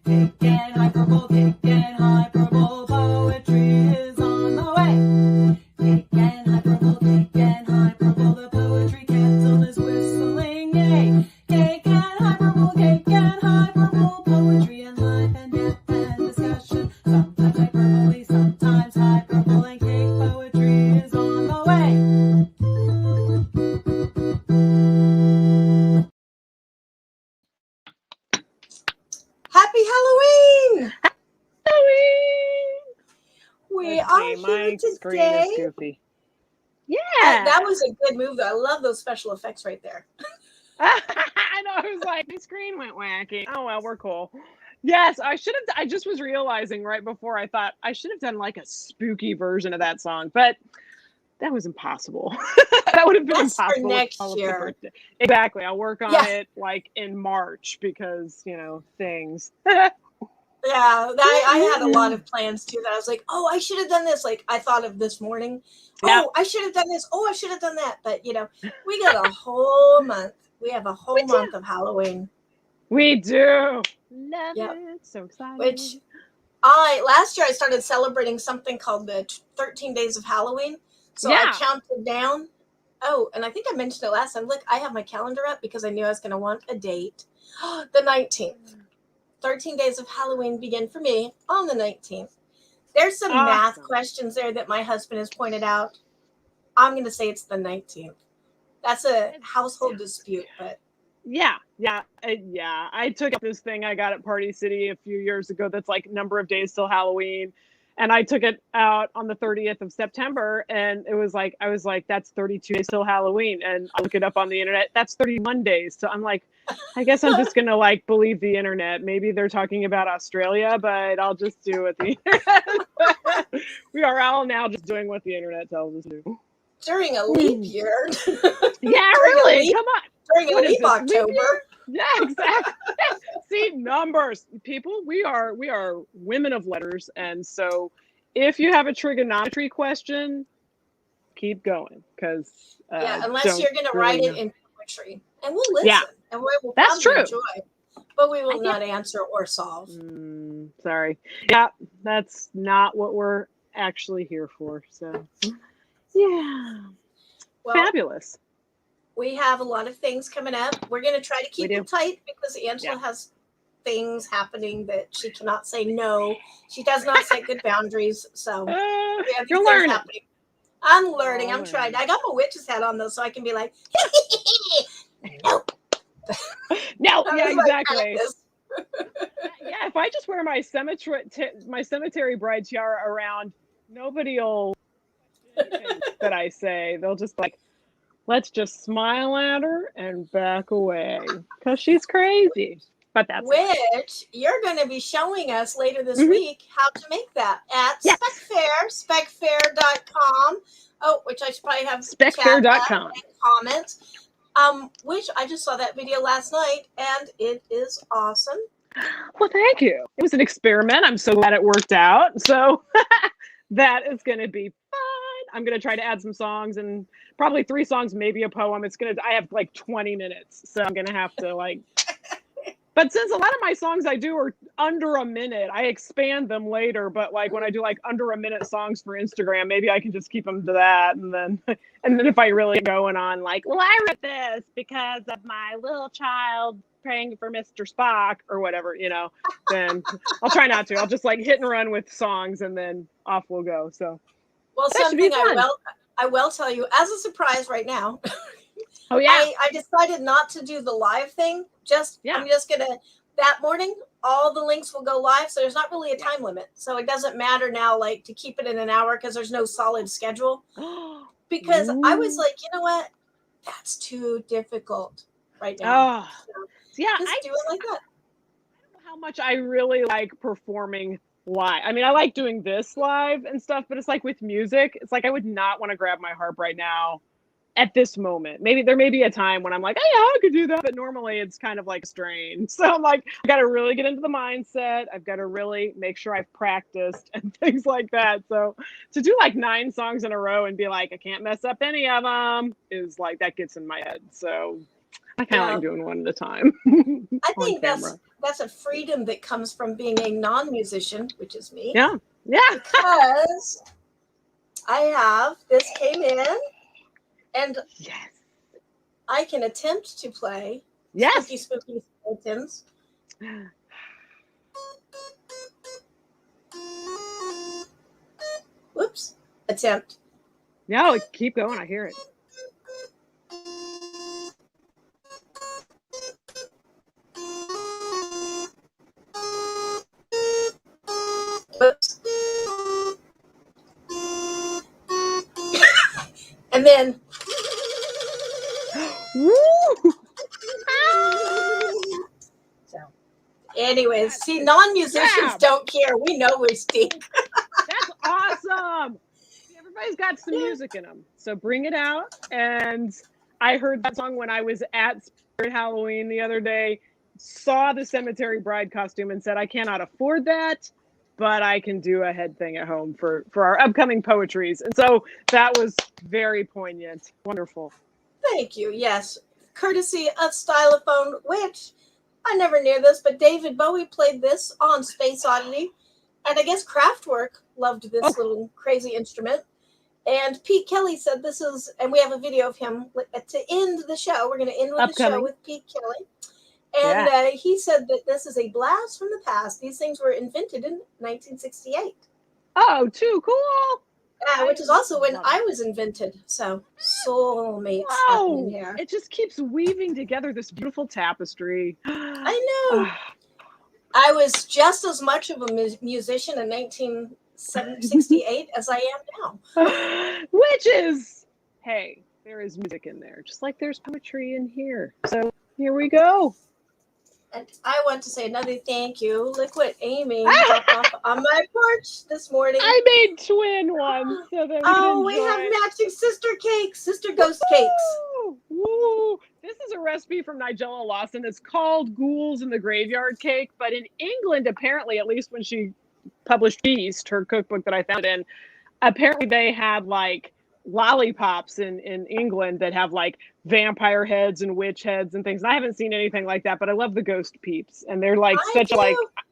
Taking hyperbole, poetry is on the way. Taking hyperbole, the poetry cancel is whistling, yay. Taking hyperbole, poetry and life and death and discussion. Sometimes hyperbole, sometimes hyperbole, and cake poetry is on the way. Happy Halloween! We are here today. Is goofy. Yeah, that was a good move, though. I love those special effects right there. I know. I was like, the screen went wacky. Oh well, we're cool. Yes, I should have. I just was realizing right before I thought I should have done like a spooky version of that song, but that was impossible. That would have been impossible for next year. Exactly. I'll work on it like in March because things. Yeah, I had a lot of plans too that I was like, oh, I should have done this. Like I thought of this morning. Yep. Oh, I should have done this. Oh, I should have done that. But we got a whole month. We have a whole month of Halloween. We do. Love it. So excited. Which last year I started celebrating something called the 13 Days of Halloween. So I counted down. Oh, and I think I mentioned it last time. Look, I have my calendar up because I knew I was going to want a date. The 19th. 13 Days of Halloween begin for me on the 19th. There's some math questions there that my husband has pointed out. I'm going to say it's the 19th. That's a household dispute, but I took this thing I got at Party City a few years ago that's like number of days till Halloween, and I took it out on the 30th of September, and it was like I was like, that's 32 days till Halloween, and I look it up on the internet, that's 31 days. So I'm like, I guess I'm just gonna like believe the internet. Maybe they're talking about Australia, but I'll just do what the internet. We are all now just doing what the internet tells us to do. During a leap year. Yeah, really. Come on. During a leap October. Yeah, exactly. See, numbers. People, we are women of letters, and so if you have a trigonometry question, keep going because unless you're going to write it in poetry, and we'll listen, and we will probably enjoy, but we will not answer or solve. Sorry. Yeah, that's not what we're actually here for. So, yeah, fabulous. We have a lot of things coming up. We're going to try to keep it tight because Angela has things happening that she cannot say no. She does not set good boundaries. So you're learning. Happening. I'm learning. I'm trying. I got my witch's hat on though, so I can be like, no. No, exactly. If I just wear my cemetery bride tiara around, nobody will that I say. They'll just like, let's just smile at her and back away because she's crazy. But that's you're going to be showing us later this week how to make that at specfair.com. Oh, which I should probably have specfair.com comments. Which I just saw that video last night and it is awesome. Well, thank you. It was an experiment. I'm so glad it worked out. So that is going to be fun. I'm going to try to add some songs and probably 3 songs, maybe a poem. I have like 20 minutes. So I'm going to have to like, but since a lot of my songs I do are under a minute, I expand them later. But like when I do like under a minute songs for Instagram, maybe I can just keep them to that. And then if I really going on like, well, I wrote this because of my little child praying for Mr. Spock or whatever, then I'll try not to. I'll just like hit and run with songs and then off we'll go. So. Well, something I will tell you as a surprise right now. Oh yeah. I decided not to do the live thing. I'm just gonna that morning all the links will go live, so there's not really a time limit. So it doesn't matter now like to keep it in an hour because there's no solid schedule. Because I was like, you know what? That's too difficult right now. I do it like that. I don't know how much I really like performing live. I mean, I like doing this live and stuff, but it's like with music, it's like I would not want to grab my harp right now at this moment. Maybe there may be a time when I'm like, hey, I could do that, but normally it's kind of like a strain. So I'm like, I got to really get into the mindset. I've got to really make sure I've practiced and things like that. So to do like 9 songs in a row and be like, I can't mess up any of them is like, that gets in my head. So I kind of like doing one at a time. I think that's a freedom that comes from being a non-musician, which is me. Yeah. Because this came in, and yes, I can attempt to play Spooky Skeletons. Whoops. Attempt. No, keep going. I hear it. Whoops. And then. So, anyways, see, non-musicians don't care. We know we stink. That's awesome. Everybody's got some music in them, so bring it out. And I heard that song when I was at Spirit Halloween the other day, saw the Cemetery Bride costume and said, I cannot afford that, but I can do a head thing at home for our upcoming poetries. And so that was very poignant. Wonderful. Thank you. Yes. Courtesy of Stylophone, which I never knew this, but David Bowie played this on Space Oddity. And I guess Kraftwerk loved this little crazy instrument. And Pete Kelly said this is, and we have a video of him to end the show. We're going to end with the show with Pete Kelly. And he said that this is a blast from the past. These things were invented in 1968. Oh, too cool. Which is also when I was invented. So, soulmates happening here. It just keeps weaving together this beautiful tapestry. I know. I was just as much of a musician in 1968 as I am now. Which is, hey, there is music in there, just like there's poetry in here. So here we go. And I want to say another thank you. Look what Amy dropped off on my porch this morning. I made twin ones so that we have matching sister cakes, sister ghost cakes. Woo! This is a recipe from Nigella Lawson. It's called Ghouls in the Graveyard Cake, but in England, apparently, at least when she published Feast, her cookbook that I found in, apparently they had like lollipops in England that have like vampire heads and witch heads and things. And I haven't seen anything like that, but I love the ghost peeps. And they're like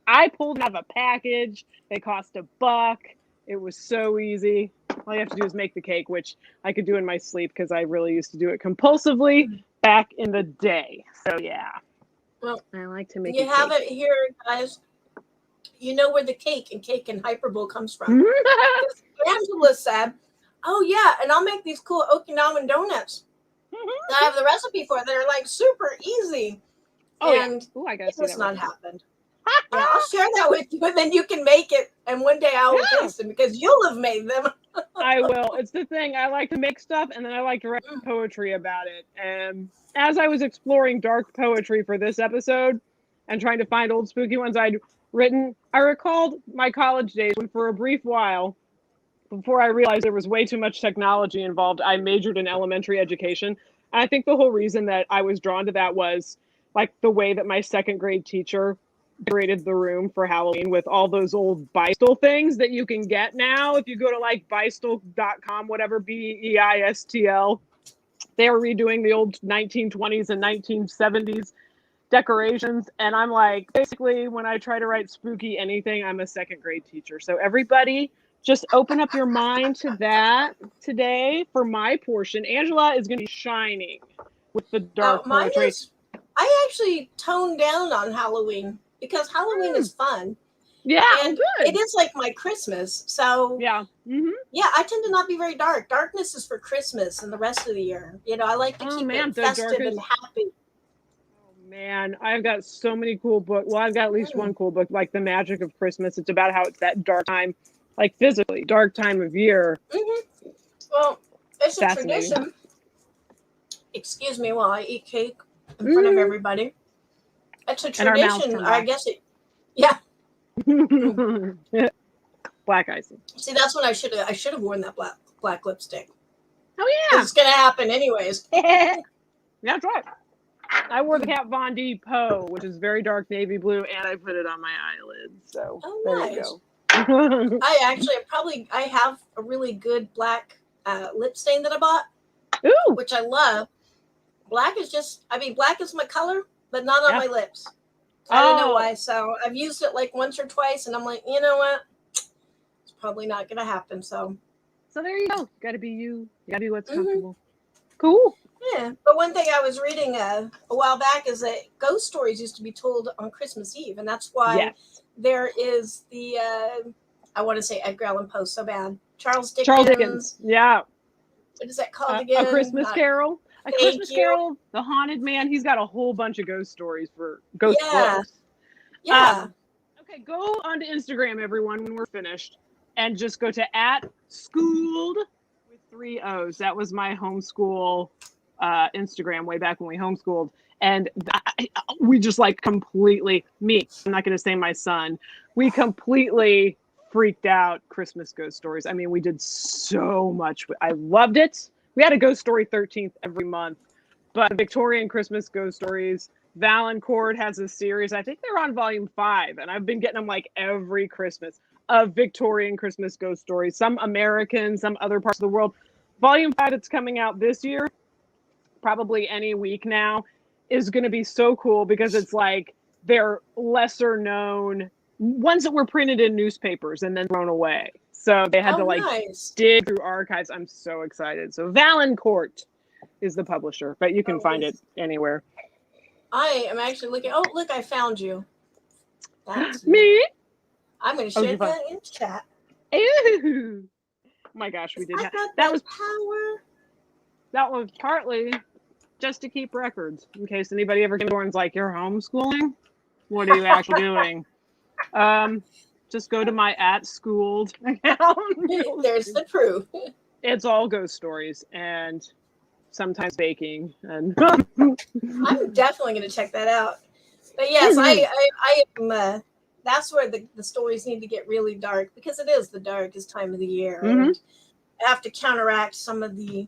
I pulled them out of a package. They cost $1. It was so easy. All you have to do is make the cake, which I could do in my sleep because I really used to do it compulsively back in the day. So yeah. Well, I like to make you have it here, guys. You know where the cake and Hyperbull comes from. Angela said, oh yeah, and I'll make these cool Okinawan donuts. I have the recipe for it. They're like super easy. I guess it's not happened. Yeah, I'll share that with you, and then you can make it. And one day I will taste them because you'll have made them. I will. It's the thing. I like to make stuff, and then I like to write poetry about it. And as I was exploring dark poetry for this episode and trying to find old spooky ones I'd written, I recalled my college days when, for a brief while, before I realized there was way too much technology involved, I majored in elementary education. And I think the whole reason that I was drawn to that was like the way that my second grade teacher decorated the room for Halloween with all those old Beistol things that you can get now. If you go to like Beistol.com, whatever, Beistl, they were redoing the old 1920s and 1970s decorations. And I'm like, basically, when I try to write spooky anything, I'm a second grade teacher. So everybody, just open up your mind to that today for my portion. Angela is going to be shining with the dark poetry. I actually toned down on Halloween because Halloween is fun. Yeah, and good. It is like my Christmas. So yeah, I tend to not be very dark. Darkness is for Christmas and the rest of the year. You know, I like to keep it festive and happy. Oh man, I've got so many cool books. Well, I've got at least one cool book, like The Magic of Christmas. It's about how it's that dark time, like physically dark time of year. Well, it's a tradition. Excuse me while I eat cake in front of everybody. It's a tradition. I guess it. Yeah. Black icing. See, that's when I should have worn that black lipstick. Oh yeah. It's gonna happen anyways. That's right. I wore the Kat Von D Poe, which is very dark navy blue, and I put it on my eyelids. So there you go. I have a really good black lip stain that I bought, which I love. Black is just, I mean, black is my color, but not on my lips. I don't know why. So I've used it like once or twice, and I'm like, you know what? It's probably not going to happen. So there you go. Got to be you. You got to be what's comfortable. Cool. Yeah. But one thing I was reading a while back is that ghost stories used to be told on Christmas Eve. And that's why there is the, I want to say Edgar Allan Poe so bad. Charles Dickens. Yeah. What is that called again? A Christmas Carol. A Christmas Carol. The Haunted Man. He's got a whole bunch of ghost stories for ghost books. Yeah. Okay, go onto Instagram, everyone, when we're finished, and just go to @schooled with 3 O's. That was my homeschool Instagram way back when we homeschooled. And we just like completely, I'm not going to say my son, we completely freaked out Christmas ghost stories. I mean, we did so much. I loved it. We had a ghost story 13th every month, but Victorian Christmas ghost stories, Valancourt has a series. I think they're on volume 5, and I've been getting them like every Christmas of Victorian Christmas ghost stories. Some American, some other parts of the world. Volume 5 that's coming out this year, probably any week now, is going to be so cool because it's like they're lesser known ones that were printed in newspapers and then thrown away. So they had to dig through archives. I'm so excited. So Valancourt is the publisher, but you can find it anywhere. I am actually looking. Oh, look, I found you. That's me. I'm going to share that in chat. Ew. Oh my gosh, we did that was power. That was partly just to keep records in case anybody ever came to the door and's like, "You're homeschooling? What are you actually doing?" Just go to my @schooled account. There's the proof. It's all ghost stories and sometimes baking, and I'm definitely going to check that out. But yes, I am. That's where the stories need to get really dark because it is the darkest time of the year, and I have to counteract some of the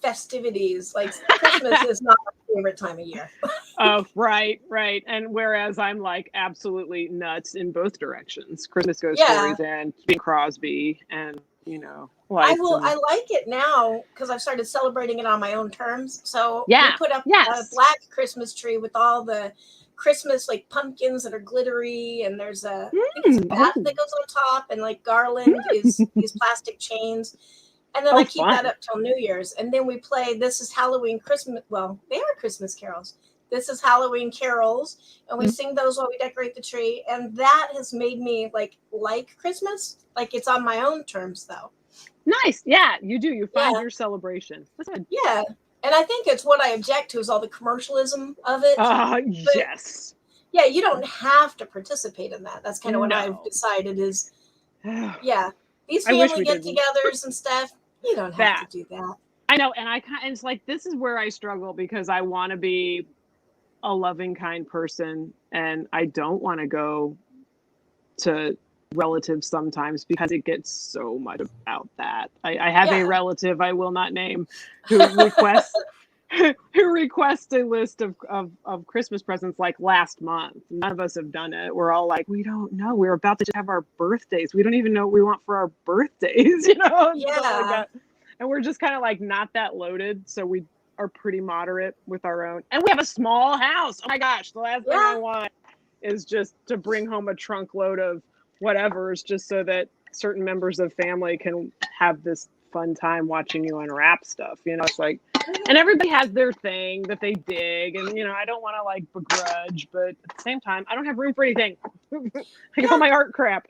festivities. Like Christmas is not my favorite time of year. Oh, right. And whereas I'm like absolutely nuts in both directions, Christmas ghost stories and Bing Crosby, and you know, I like it now because I've started celebrating it on my own terms. So we put up a black Christmas tree with all the Christmas like pumpkins that are glittery, and there's a bat that goes on top, and like garland is these plastic chains. And then I keep that up till New Year's. And then we play This Is Halloween Christmas. Well, they are Christmas carols. This is Halloween carols. And we sing those while we decorate the tree. And that has made me like Christmas. Like it's on my own terms though. Nice. Yeah, you do. You find your celebration. That's good. Yeah. And I think it's what I object to is all the commercialism of it. Yes. Yeah, you don't have to participate in that. That's kind of what I've decided is, these family get-togethers and stuff. You don't have to do that. I know, and it's like this is where I struggle because I want to be a loving, kind person, and I don't want to go to relatives sometimes because it gets so much about that. I have a relative I will not name who requests a list of Christmas presents like last month. None of us have done it. We're all like, we don't know. We're about to have our birthdays. We don't even know what we want for our birthdays, you know? Yeah. And we're just kind of like not that loaded. So we are pretty moderate with our own. And we have a small house. Oh my gosh. The last thing I want is just to bring home a trunk load of whatever's just so that certain members of family can have this fun time watching you unwrap stuff. You know, it's like, and everybody has their thing that they dig, and you know, I don't want to like begrudge, but at the same time, I don't have room for anything. I got all my art crap.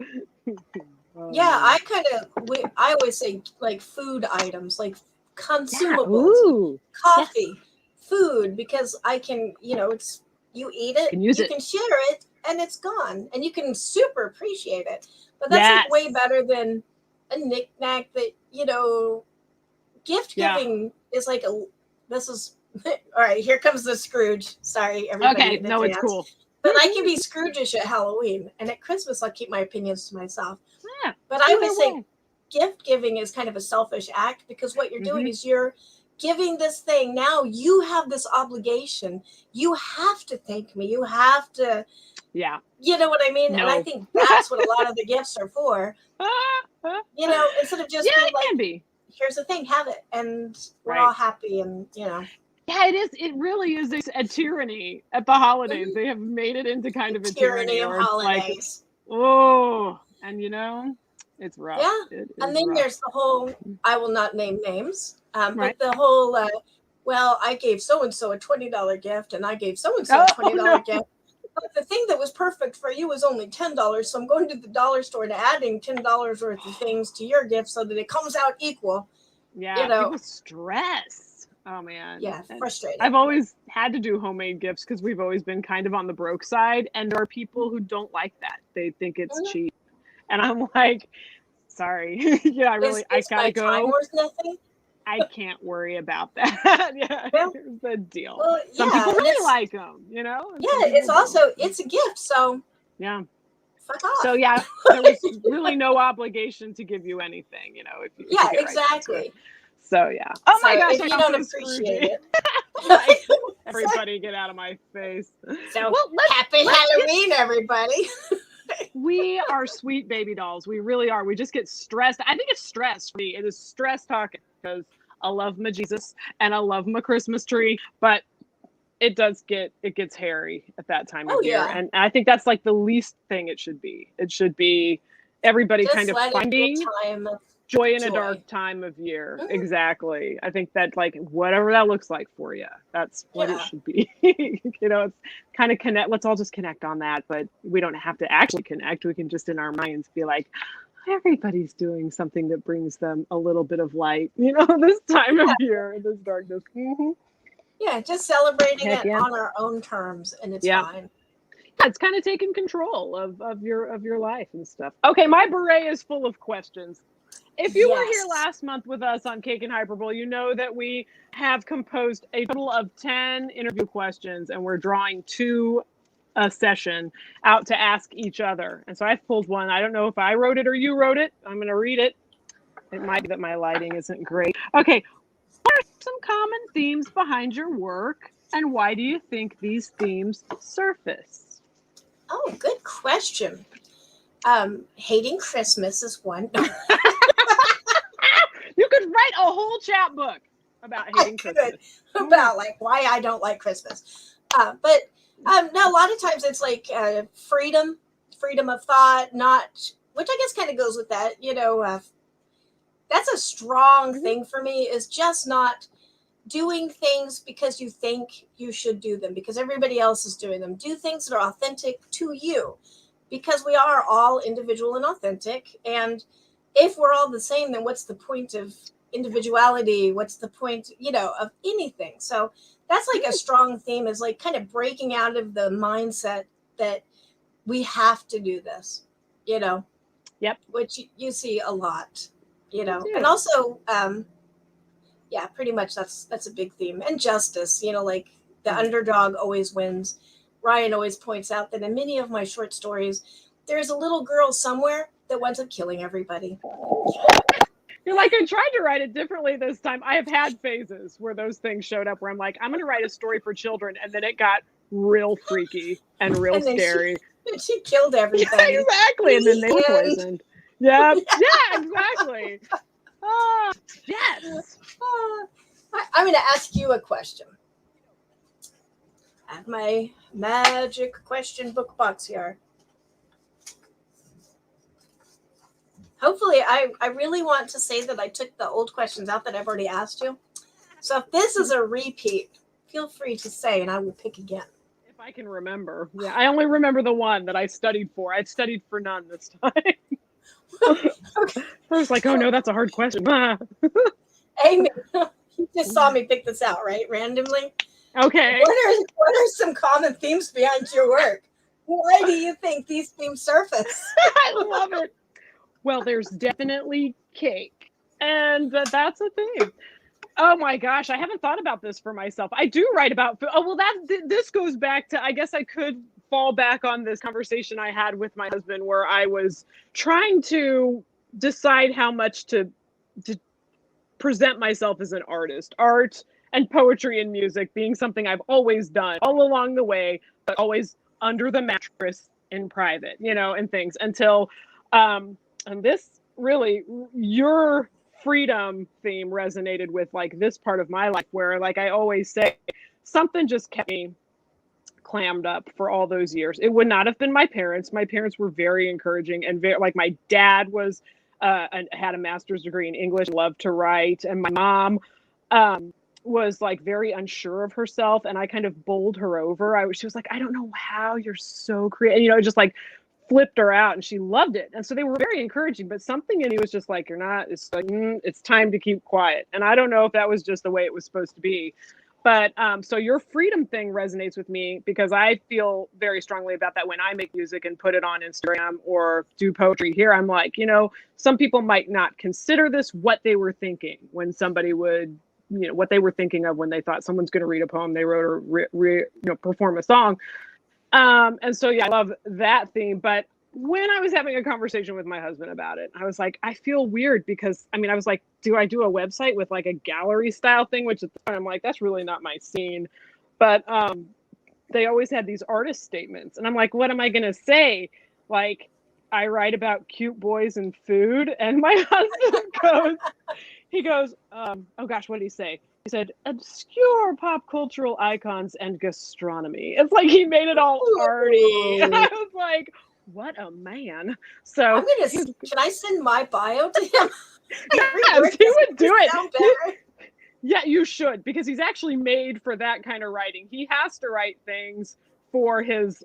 I always say like food items, like consumables, coffee, food, because I can, you know, it's you eat it, you can share it, and it's gone, and you can super appreciate it. But that's like way better than a knickknack that, you know, gift giving is like this is all right. Here comes the Scrooge. Sorry, everybody. Okay, no, it's cool. But I can be Scrooge-ish at Halloween, and at Christmas I'll keep my opinions to myself. Yeah, but I would say gift giving is kind of a selfish act because what you're doing is you're giving this thing. Now you have this obligation. You have to thank me. You have to. Yeah. You know what I mean? No. And I think that's what a lot of the gifts are for. You know, instead of just being like, here's the thing, have it, and we're all happy, and Yeah, it is. It really is a tyranny at the holidays. They have made it into kind of a tyranny of where it's holidays. like, oh, and it's rough. Yeah, and then there's the whole, I will not name names, but the whole, well, I gave so-and-so a $20 gift, and I gave so-and-so a $20 gift. But the thing that was perfect for you was only $10, so I'm going to the dollar store and adding $10 worth of things to your gift so that it comes out equal. Yeah, people stress. Oh, man. Yeah, frustrating. I've always had to do homemade gifts because we've always been kind of on the broke side, and there are people who don't like that. They think it's cheap. And I'm like, sorry. I gotta go. Time worth nothing? I can't worry about that. Here's the deal. Well, some people really like them, Yeah, it's a gift, so yeah. Fuck off. So yeah, there was really no obligation to give you anything, if you exactly. Right. So yeah. Oh my gosh, if you don't appreciate it. Everybody get out of my face. So happy Halloween, everybody. We are sweet baby dolls. We really are. We just get stressed. I think it's stress for me. It is stress talking because I love my Jesus and I love my Christmas tree, but it gets hairy at that time of year. And I think that's like the least thing it should be. It should be everybody just kind of finding joy in a dark time of year. Mm-hmm. Exactly. I think that like whatever that looks like for you, that's what it should be. It's kind of connect. Let's all just connect on that, but we don't have to actually connect. We can just in our minds be like, everybody's doing something that brings them a little bit of light, this time of year, this darkness. Mm-hmm. Yeah, just celebrating it on our own terms, and it's fine. Yeah, it's kind of taking control of your life and stuff. Okay, my beret is full of questions. If you were here last month with us on Cake and Hyperbull, you know that we have composed a total of 10 interview questions, and we're drawing 2 a session out to ask each other. And so I've pulled one. I don't know if I wrote it or you wrote it. I'm going to read it. It might be that my lighting isn't great. Okay. What are some common themes behind your work, and why do you think these themes surface? Oh, good question. Hating Christmas is one. You could write a whole chapbook about hating Christmas. About like why I don't like Christmas. But no, a lot of times it's like freedom of thought, which I guess kind of goes with that. That's a strong thing for me, is just not doing things because you think you should do them because everybody else is doing them. Do things that are authentic to you, because we are all individual and authentic. And if we're all the same, then what's the point of individuality? What's the point, of anything? So that's like a strong theme, is like kind of breaking out of the mindset that we have to do this, Yep. Which you see a lot, and also, pretty much that's a big theme. And justice, like the underdog always wins. Ryan always points out that in many of my short stories, there's a little girl somewhere that winds up killing everybody. You're like, I tried to write it differently this time. I have had phases where those things showed up where I'm like, I'm going to write a story for children. And then it got real freaky and real scary. She killed everybody. Yeah, exactly. And then they were poisoned. Yeah, exactly. Yes. I'm going to ask you a question. I have my magic question book box here. Hopefully, I really want to say that I took the old questions out that I've already asked you. So if this is a repeat, feel free to say, and I will pick again. If I can remember. Yeah, I only remember the one that I studied for. I studied for none this time. Okay. I was like, oh no, that's a hard question. Amy, you just saw me pick this out, right? Randomly. Okay. What are some common themes behind your work? Why do you think these themes surface? I love it. Well, there's definitely cake, and that's a thing. Oh my gosh, I haven't thought about this for myself. I do write about food. Oh, well, this goes back to, I guess I could fall back on this conversation I had with my husband where I was trying to decide how much to present myself as an artist. Art and poetry and music being something I've always done all along the way, but always under the mattress in private, and things until, and this really, your freedom theme resonated with like this part of my life where, like I always say, something just kept me clammed up for all those years. It would not have been my parents. My parents were very encouraging and very, like my dad was had a master's degree in English, loved to write, and my mom was like very unsure of herself, and I kind of bowled her over. She was like, I don't know how you're so creative, you know, just like flipped her out, and she loved it. And so they were very encouraging, but something in me was just like, you're not, it's like, it's time to keep quiet. And I don't know if that was just the way it was supposed to be. But so your freedom thing resonates with me because I feel very strongly about that when I make music and put it on Instagram or do poetry here. I'm like, you know, some people might not consider this what they were thinking when somebody would, you know, what they were thinking of when they thought someone's going to read a poem they wrote or you know, perform a song. And so, yeah, I love that theme. But when I was having a conversation with my husband about it, I was like, I feel weird because, I mean, I was like, do I do a website with like a gallery style thing? Which at the time I'm like, that's really not my scene. But they always had these artist statements. And I'm like, what am I going to say? Like, I write about cute boys and food. And my husband goes, oh gosh, what did he say? He said, obscure pop cultural icons and gastronomy. It's like he made it all arty. And I was like, what a man. So should I send my bio to him? Yes, he would do it. Yeah, you should, because he's actually made for that kind of writing. He has to write things for his,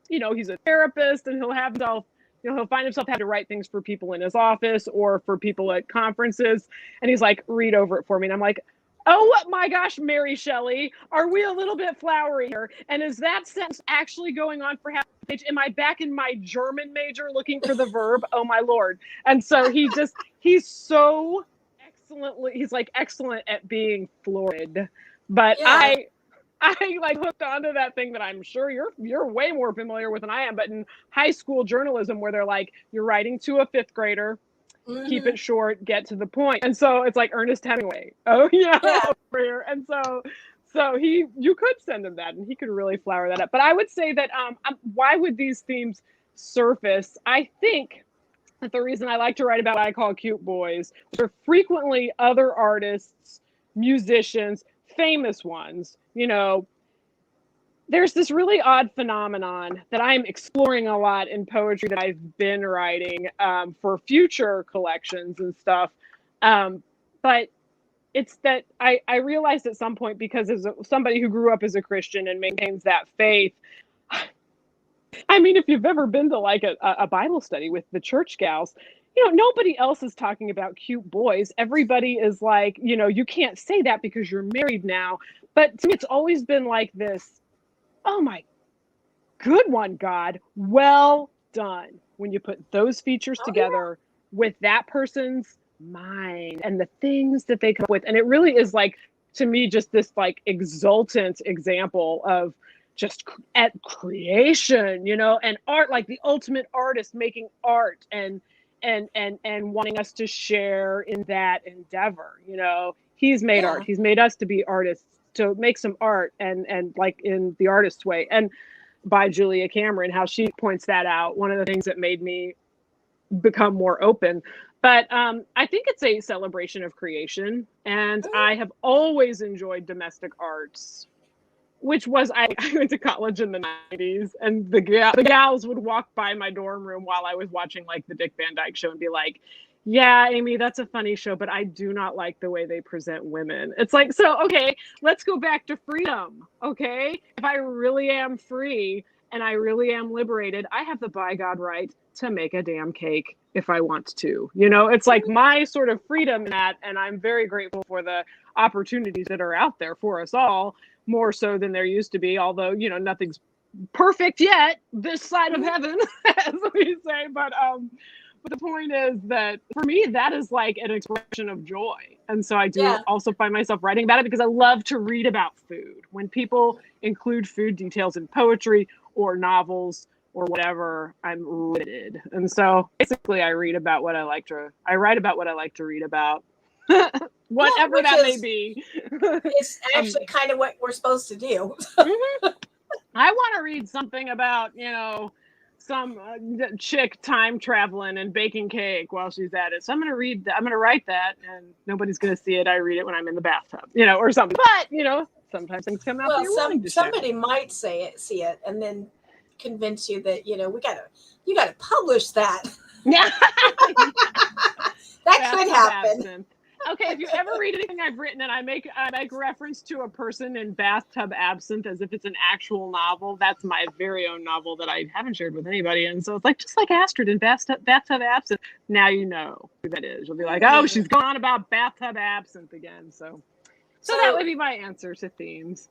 you know, he's a therapist, and he'll have himself, you know, he'll find himself having to write things for people in his office or for people at conferences. And he's like, read over it for me. And I'm like, oh my gosh, Mary Shelley, are we a little bit flowery here? And is that sentence actually going on for half a page? Am I back in my German major looking for the verb? Oh my Lord. And so he's so excellently, he's like excellent at being florid. But yeah. I like hooked onto that thing that I'm sure you're way more familiar with than I am, but in high school journalism where they're like, you're writing to a fifth grader, keep it short, get to the point. And so it's like Ernest Hemingway. Oh yeah. Over here. And so you could send him that and he could really flower that up. But I would say that why would these themes surface? I think that the reason I like to write about what I call cute boys are frequently other artists, musicians, famous ones, you know. There's this really odd phenomenon that I'm exploring a lot in poetry that I've been writing for future collections and stuff. But it's that I realized at some point, because as somebody who grew up as a Christian and maintains that faith, I mean, if you've ever been to like a Bible study with the church gals, you know, nobody else is talking about cute boys. Everybody is like, you know, you can't say that because you're married now. But to me, it's always been like this, oh my, good one, God. Well done. When you put those features together with that person's mind and the things that they come up with. And it really is like, to me, just this like exultant example of just at creation, you know, and art, like the ultimate artist making art and wanting us to share in that endeavor. You know, he's made art. He's made us to be artists, to make some art and like in the artist's way. And by Julia Cameron, how she points that out, one of the things that made me become more open. But I think it's a celebration of creation. And I have always enjoyed domestic arts, which was, I went to college in the 90s, and the gals would walk by my dorm room while I was watching like the Dick Van Dyke Show and be like, yeah, Amy, that's a funny show, but I do not like the way they present women. It's like, so, okay, let's go back to freedom, okay? If I really am free and I really am liberated, I have the by God right to make a damn cake if I want to. You know, it's like my sort of freedom in that, and I'm very grateful for the opportunities that are out there for us all, more so than there used to be, although, you know, nothing's perfect yet this side of heaven, as we say. But the point is that for me, that is like an expression of joy. And so I do also find myself writing about it because I love to read about food. When people include food details in poetry or novels or whatever, I'm riveted. And so basically I write about what I like to read about. Whatever that may be. It's actually kind of what we're supposed to do. I want to read something about, you know, some chick time traveling and baking cake while she's at it. So I'm going to write that, and nobody's going to see it. I read it when I'm in the bathtub, or something. But, sometimes things come out that you're wanting to somebody might see it, and then convince you that, you got to publish that. Yeah. That could happen. Absinthe. Okay, if you ever read anything I've written and I make reference to a person in bathtub absinthe as if it's an actual novel, that's my very own novel that I haven't shared with anybody. And so it's like, just like Astrid in bathtub absinthe. Now you know who that is. You'll be like, oh, she's going on about bathtub absinthe again. So that would be my answer to themes.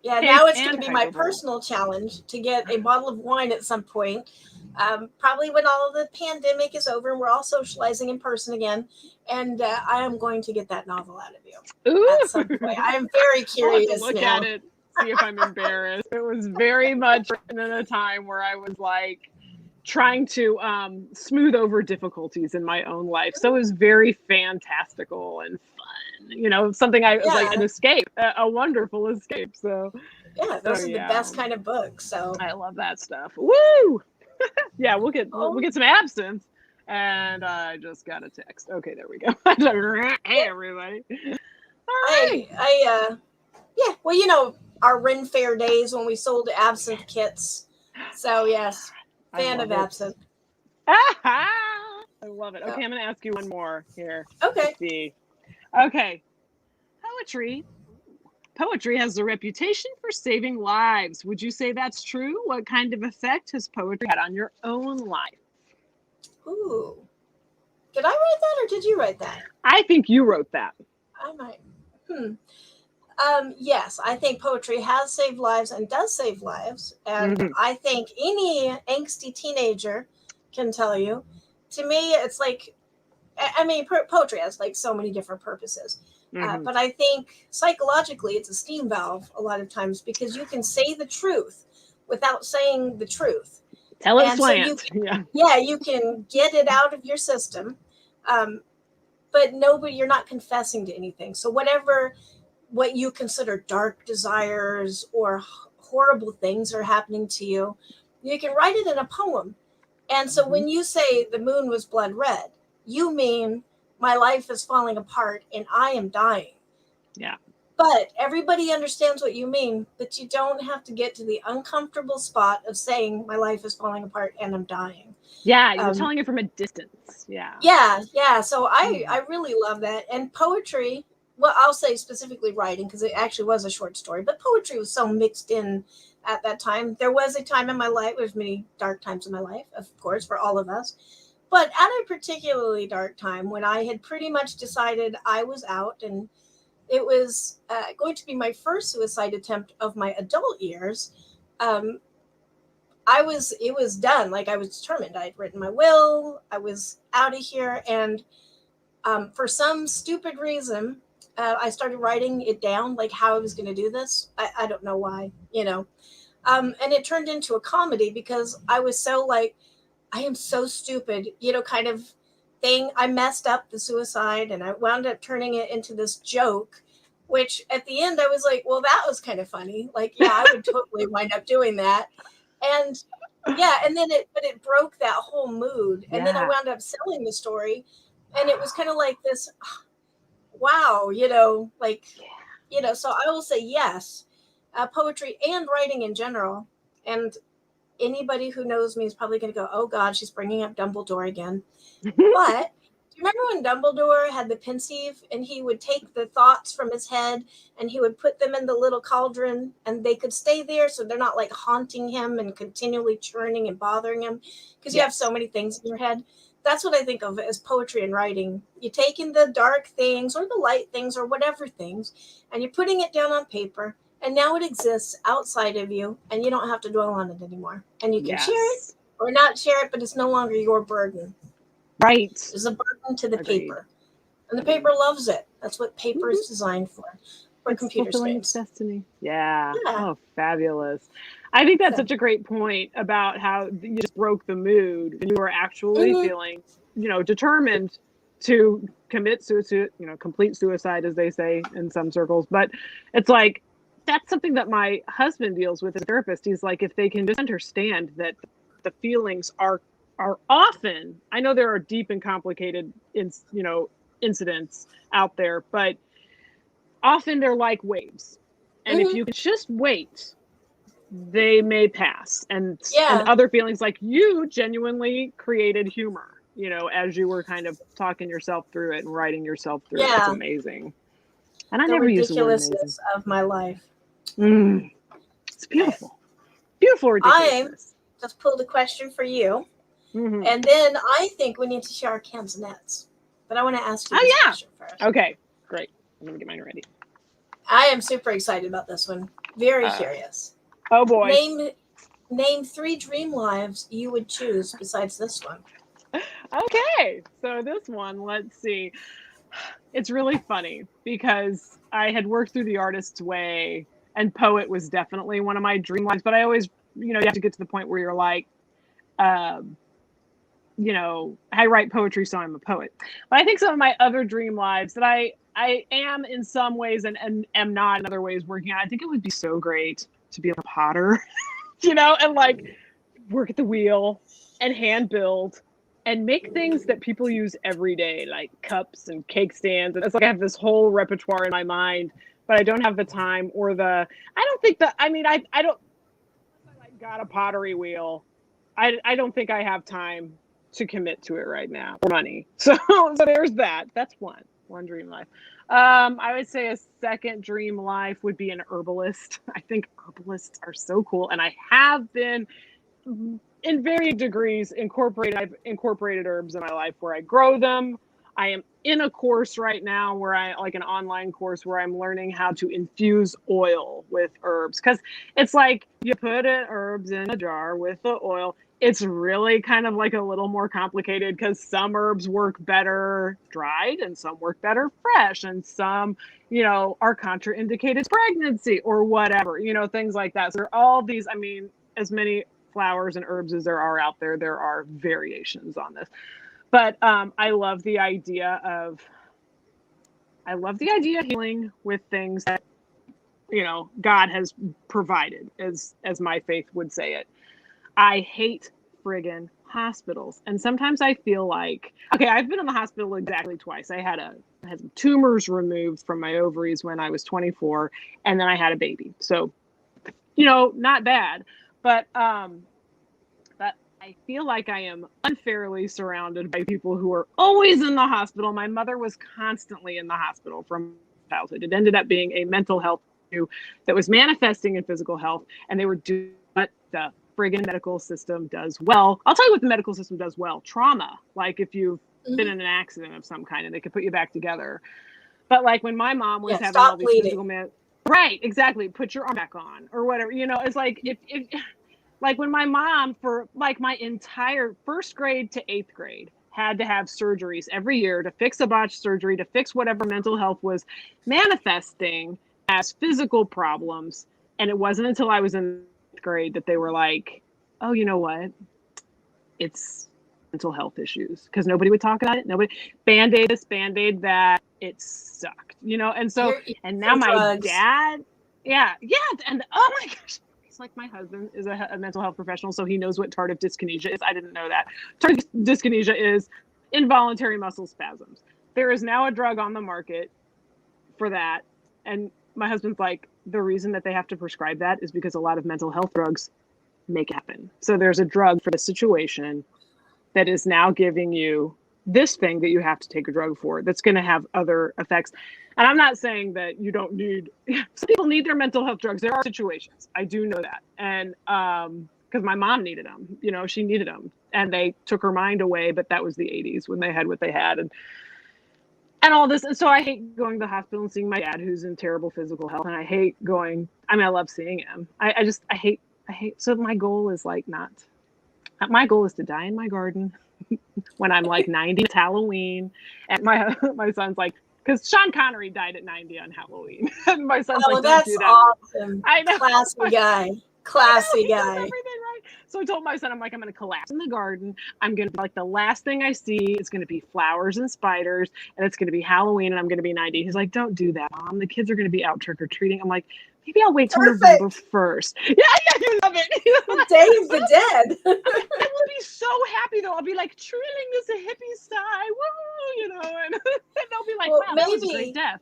Yeah, now it's going to be my personal challenge to get a bottle of wine at some point. Probably when all of the pandemic is over and we're all socializing in person again. And I am going to get that novel out of you at some point. I am very curious. I'll have to look at it, see if I'm embarrassed. It was very much in a time where I was like trying to smooth over difficulties in my own life. So it was very fantastical and fun. Something I was like an escape, a wonderful escape. So yeah, those are the best kind of books. So I love that stuff. Woo! Yeah, we'll get some absinthe. And I just got a text. Okay, there we go. Hey, everybody. All right. Yeah, well, our Ren Fair days when we sold absinthe kits. So, yes, fan of absinthe. I love it. Okay, I'm going to ask you one more here. Okay. Let's see. Okay. Poetry has a reputation for saving lives. Would you say that's true? What kind of effect has poetry had on your own life? Ooh. Did I write that or did you write that? I think you wrote that. I might. Yes, I think poetry has saved lives and does save lives. And I think any angsty teenager can tell you. To me, it's like, poetry has like so many different purposes. But I think psychologically it's a steam valve a lot of times because you can say the truth without saying the truth. Tell it slant. So you can get it out of your system, but you're not confessing to anything. So what you consider dark desires or horrible things are happening to you, you can write it in a poem. And so when you say the moon was blood red, you mean my life is falling apart and I am dying. Yeah. But everybody understands what you mean, but you don't have to get to the uncomfortable spot of saying my life is falling apart and I'm dying. Yeah, you're telling it from a distance. Yeah. Yeah. So I really love that. And poetry, well, I'll say specifically writing, because it actually was a short story, but poetry was so mixed in at that time. There was a time in my life, there's many dark times in my life, of course, for all of us. But at a particularly dark time when I had pretty much decided I was out and it was going to be my first suicide attempt of my adult years, it was done. Like I was determined. I had written my will. I was out of here. And for some stupid reason, I started writing it down, like how I was going to do this. I don't know why, and it turned into a comedy because I was so like, I am so stupid, kind of thing. I messed up the suicide and I wound up turning it into this joke, which at the end I was like, well, that was kind of funny. Like, yeah, I would totally wind up doing that. And yeah, and then it broke that whole mood. And then I wound up selling the story and it was kind of like this, wow, so I will say yes, poetry and writing in general. And anybody who knows me is probably going to go, oh God, she's bringing up Dumbledore again. But do you remember when Dumbledore had the pensieve and he would take the thoughts from his head and he would put them in the little cauldron and they could stay there so they're not like haunting him and continually churning and bothering him because you have so many things in your head? That's what I think of as poetry and writing. You're taking the dark things or the light things or whatever things and you're putting it down on paper. And now it exists outside of you, and you don't have to dwell on it anymore. And you can share it or not share it, but it's no longer your burden. Right. It's a burden to the paper. And the paper loves it. That's what paper is designed for computer fulfilling screens. Its destiny. Yeah. Oh, fabulous. I think that's such a great point about how you just broke the mood and you were actually feeling, determined to commit suicide, complete suicide, as they say in some circles. But it's like, that's something that my husband deals with as a therapist. He's like, if they can just understand that the feelings are often, I know there are deep and complicated incidents out there, but often they're like waves. And if you can just wait, they may pass. And other feelings, like you genuinely created humor, as you were kind of talking yourself through it and writing yourself through it. It's amazing. And I never use the word amazing. Ridiculousness of my life. It's beautiful. Beautiful ridiculousness. I just pulled a question for you. And then I think we need to share our canzonets. But I want to ask you this question first. Okay, great. I'm going to get mine ready. I am super excited about this one. Very curious. Oh, boy. Name 3 dream lives you would choose besides this one. Okay, so this one, let's see. It's really funny because I had worked through the artist's way, and poet was definitely one of my dream lives. But I always, you have to get to the point where you're like, I write poetry, so I'm a poet. But I think some of my other dream lives that I am in some ways and am not in other ways working on, I think it would be so great to be a potter, and like work at the wheel and hand build and make things that people use every day, like cups and cake stands. And it's like I have this whole repertoire in my mind, but I don't have the time or I got a pottery wheel. I don't think I have time to commit to it right now, or money. So there's that. That's one dream life. I would say a second dream life would be an herbalist. I think herbalists are so cool, and I have been in varying degrees I've incorporated herbs in my life where I grow them. I am in a course right now like an online course where I'm learning how to infuse oil with herbs, because it's like you put herbs in a jar with the oil. It's really kind of like a little more complicated because some herbs work better dried and some work better fresh, and some, are contraindicated pregnancy or whatever, things like that. So there are all these, as many flowers and herbs as there are out there, there are variations on this. But I love the idea of healing with things that, God has provided, as my faith would say it. I hate friggin' hospitals. And sometimes I feel like, okay, I've been in the hospital exactly twice. I had some tumors removed from my ovaries when I was 24, and then I had a baby. So, not bad. But I feel like I am unfairly surrounded by people who are always in the hospital. My mother was constantly in the hospital from childhood. It ended up being a mental health issue that was manifesting in physical health, and they were doing what the friggin' medical system does well. I'll tell you what the medical system does well. Trauma. Like if you've been in an accident of some kind and they could put you back together. But like when my mom was having all these physical right, exactly. Put your arm back on or whatever. It's like if like when my mom, for like my entire 1st grade to 8th grade, had to have surgeries every year to fix a botched surgery, to fix whatever mental health was manifesting as physical problems. And it wasn't until I was in 8th grade that they were like, oh, you know what? It's mental health issues, because nobody would talk about it. Nobody Band-Aid this, Band-Aid that. It sucked, and so, and now my dad, and oh my gosh, he's like, my husband is a mental health professional, so he knows what tardive dyskinesia is. I didn't know that. Tardive dyskinesia is involuntary muscle spasms. There is now a drug on the market for that, and my husband's like, the reason that they have to prescribe that is because a lot of mental health drugs make it happen. So there's a drug for the situation that is now giving you this thing that you have to take a drug for that's going to have other effects. And I'm not saying that you don't need, some people need their mental health drugs. There are situations. I do know that. And because my mom needed them, she needed them, and they took her mind away, but that was the 80s when they had what they had. And all this. And so I hate going to the hospital and seeing my dad, who's in terrible physical health. And I hate going, I love seeing him. I hate. So my goal is my goal is to die in my garden when I'm like 90. It's Halloween. And my son's like, because Sean Connery died at 90 on Halloween. And my son's like, that's do that. Awesome. I know. Classy guy. Classy guy. Everything right. So I told my son, I'm like, I'm going to collapse in the garden. I'm going to, like, the last thing I see is going to be flowers and spiders, and it's going to be Halloween, and I'm going to be 90. He's like, don't do that, Mom. The kids are going to be out trick-or-treating. I'm like, maybe I'll wait till November 1st. Yeah, you love it. Day of the Dead. I will be so happy, though. I'll be like, trilling this a hippie sigh, woo, and they'll be like, well, wow, that was a great death.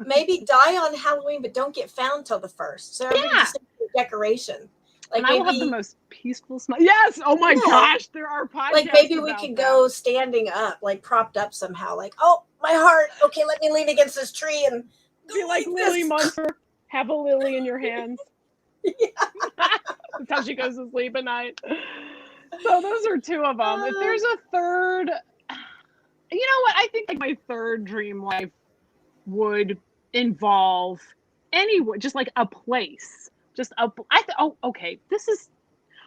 Maybe die on Halloween, but don't get found till the 1st. So everybody just decoration. Like, and I will have the most peaceful smile. Yes. Oh my gosh, there are podcasts. Like, maybe we could go standing up, like propped up somehow. Like, oh, my heart. Okay, let me lean against this tree and be like Lily Munster. Have a lily in your hands. That's how she goes to sleep at night. So those are two of them. If there's a third, you know what? I think like my third dream life would involve just like a place. Okay, this is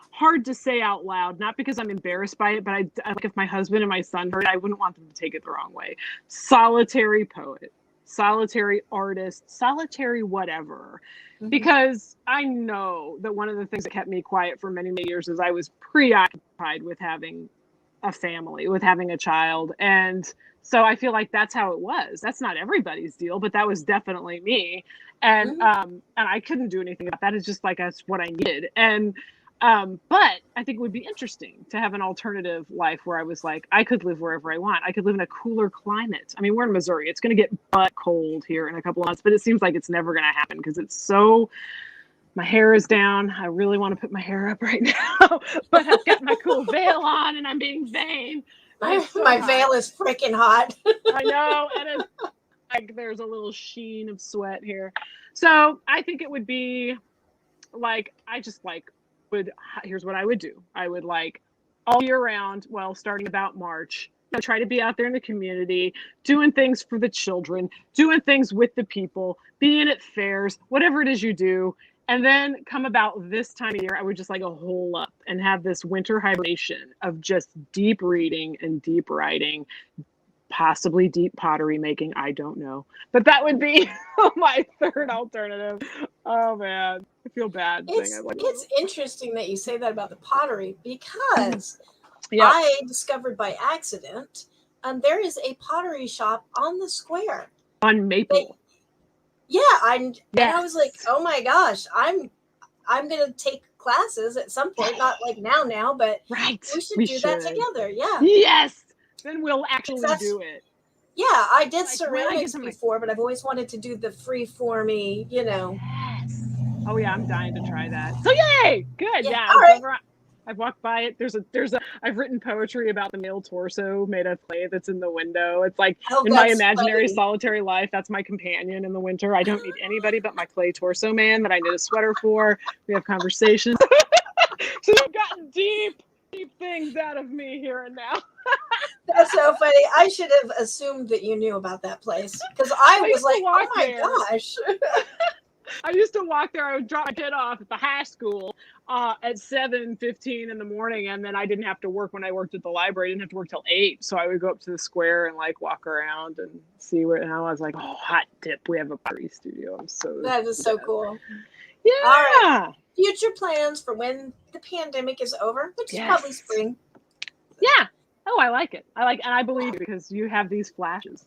hard to say out loud, not because I'm embarrassed by it, but I like if my husband and my son heard it, I wouldn't want them to take it the wrong way. Solitary poet, solitary artist, solitary whatever. Mm-hmm. Because I know that one of the things that kept me quiet for many, many years is I was preoccupied with having a family, with having a child. And so I feel like that's how it was. That's not everybody's deal, but that was definitely me. And and I couldn't do anything about that. It's just like that's what I needed. And but I think it would be interesting to have an alternative life where I was like, I could live wherever I want. I could live in a cooler climate. I mean, we're in Missouri. It's going to get butt cold here in a couple of months, but it seems like it's never going to happen because it's so. My hair is down. I really want to put my hair up right now, but I've got my cool veil on and I'm being vain. My veil is freaking hot. I know, and it's like there's a little sheen of sweat here. So I think it would be like here's what I would do. I would like all year round, well, starting about March, try to be out there in the community, doing things for the children, doing things with the people, being at fairs, whatever it is you do. And then come about this time of year, I would just like a hole up and have this winter hibernation of just deep reading and deep writing, possibly deep pottery making. I don't know. But that would be my third alternative. Oh, man. I feel bad. It's interesting that you say that about the pottery because I discovered by accident there is a pottery shop on the square. On Maple. And I was like, oh my gosh, I'm gonna take classes at some point, not like now, but we should do that together. Yeah. Yes. Then we'll actually do it. Yeah, I did ceramics before, but I've always wanted to do the free-formy, Yes. Oh yeah, I'm dying to try that. So yay! Good. Yeah. All right. I've walked by it. I've written poetry about the male torso made of clay that's in the window. It's like in my imaginary solitary life, that's my companion in the winter. I don't need anybody but my clay torso man that I knit a sweater for. We have conversations. So you've gotten deep things out of me here and now. That's so funny. I should have assumed that you knew about that place because I was like, oh my gosh. I used to walk there. I would drop my kid off at the high school at 7:15 in the morning, and then I didn't have to work when I worked at the library. I didn't have to work till 8, so I would go up to the square and like walk around and see where. And I was like, "Oh, hot dip! We have a pottery studio." That is so cool. Yeah. All right. Future plans for when the pandemic is over, which is probably spring. Yeah. Oh, I like it. And I believe it because you have these flashes.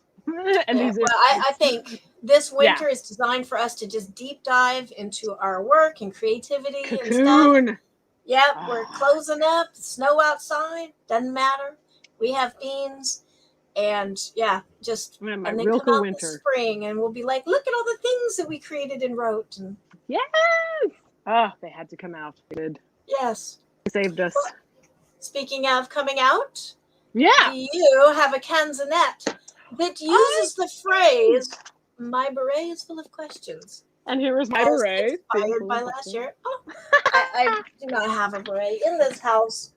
And I think this winter is designed for us to just deep dive into our work and creativity and stuff. Yeah, we're closing up. Snow outside, doesn't matter. We have beans, and and then come out winter. Spring, and we'll be like, look at all the things that we created and wrote. And yes, they had to come out. Good. Yes, they saved us. Well, speaking of coming out, do you have a canzonet that uses the phrase, my beret is full of questions. And here is my beret. Inspired by last year. Oh, I do not have a beret in this house.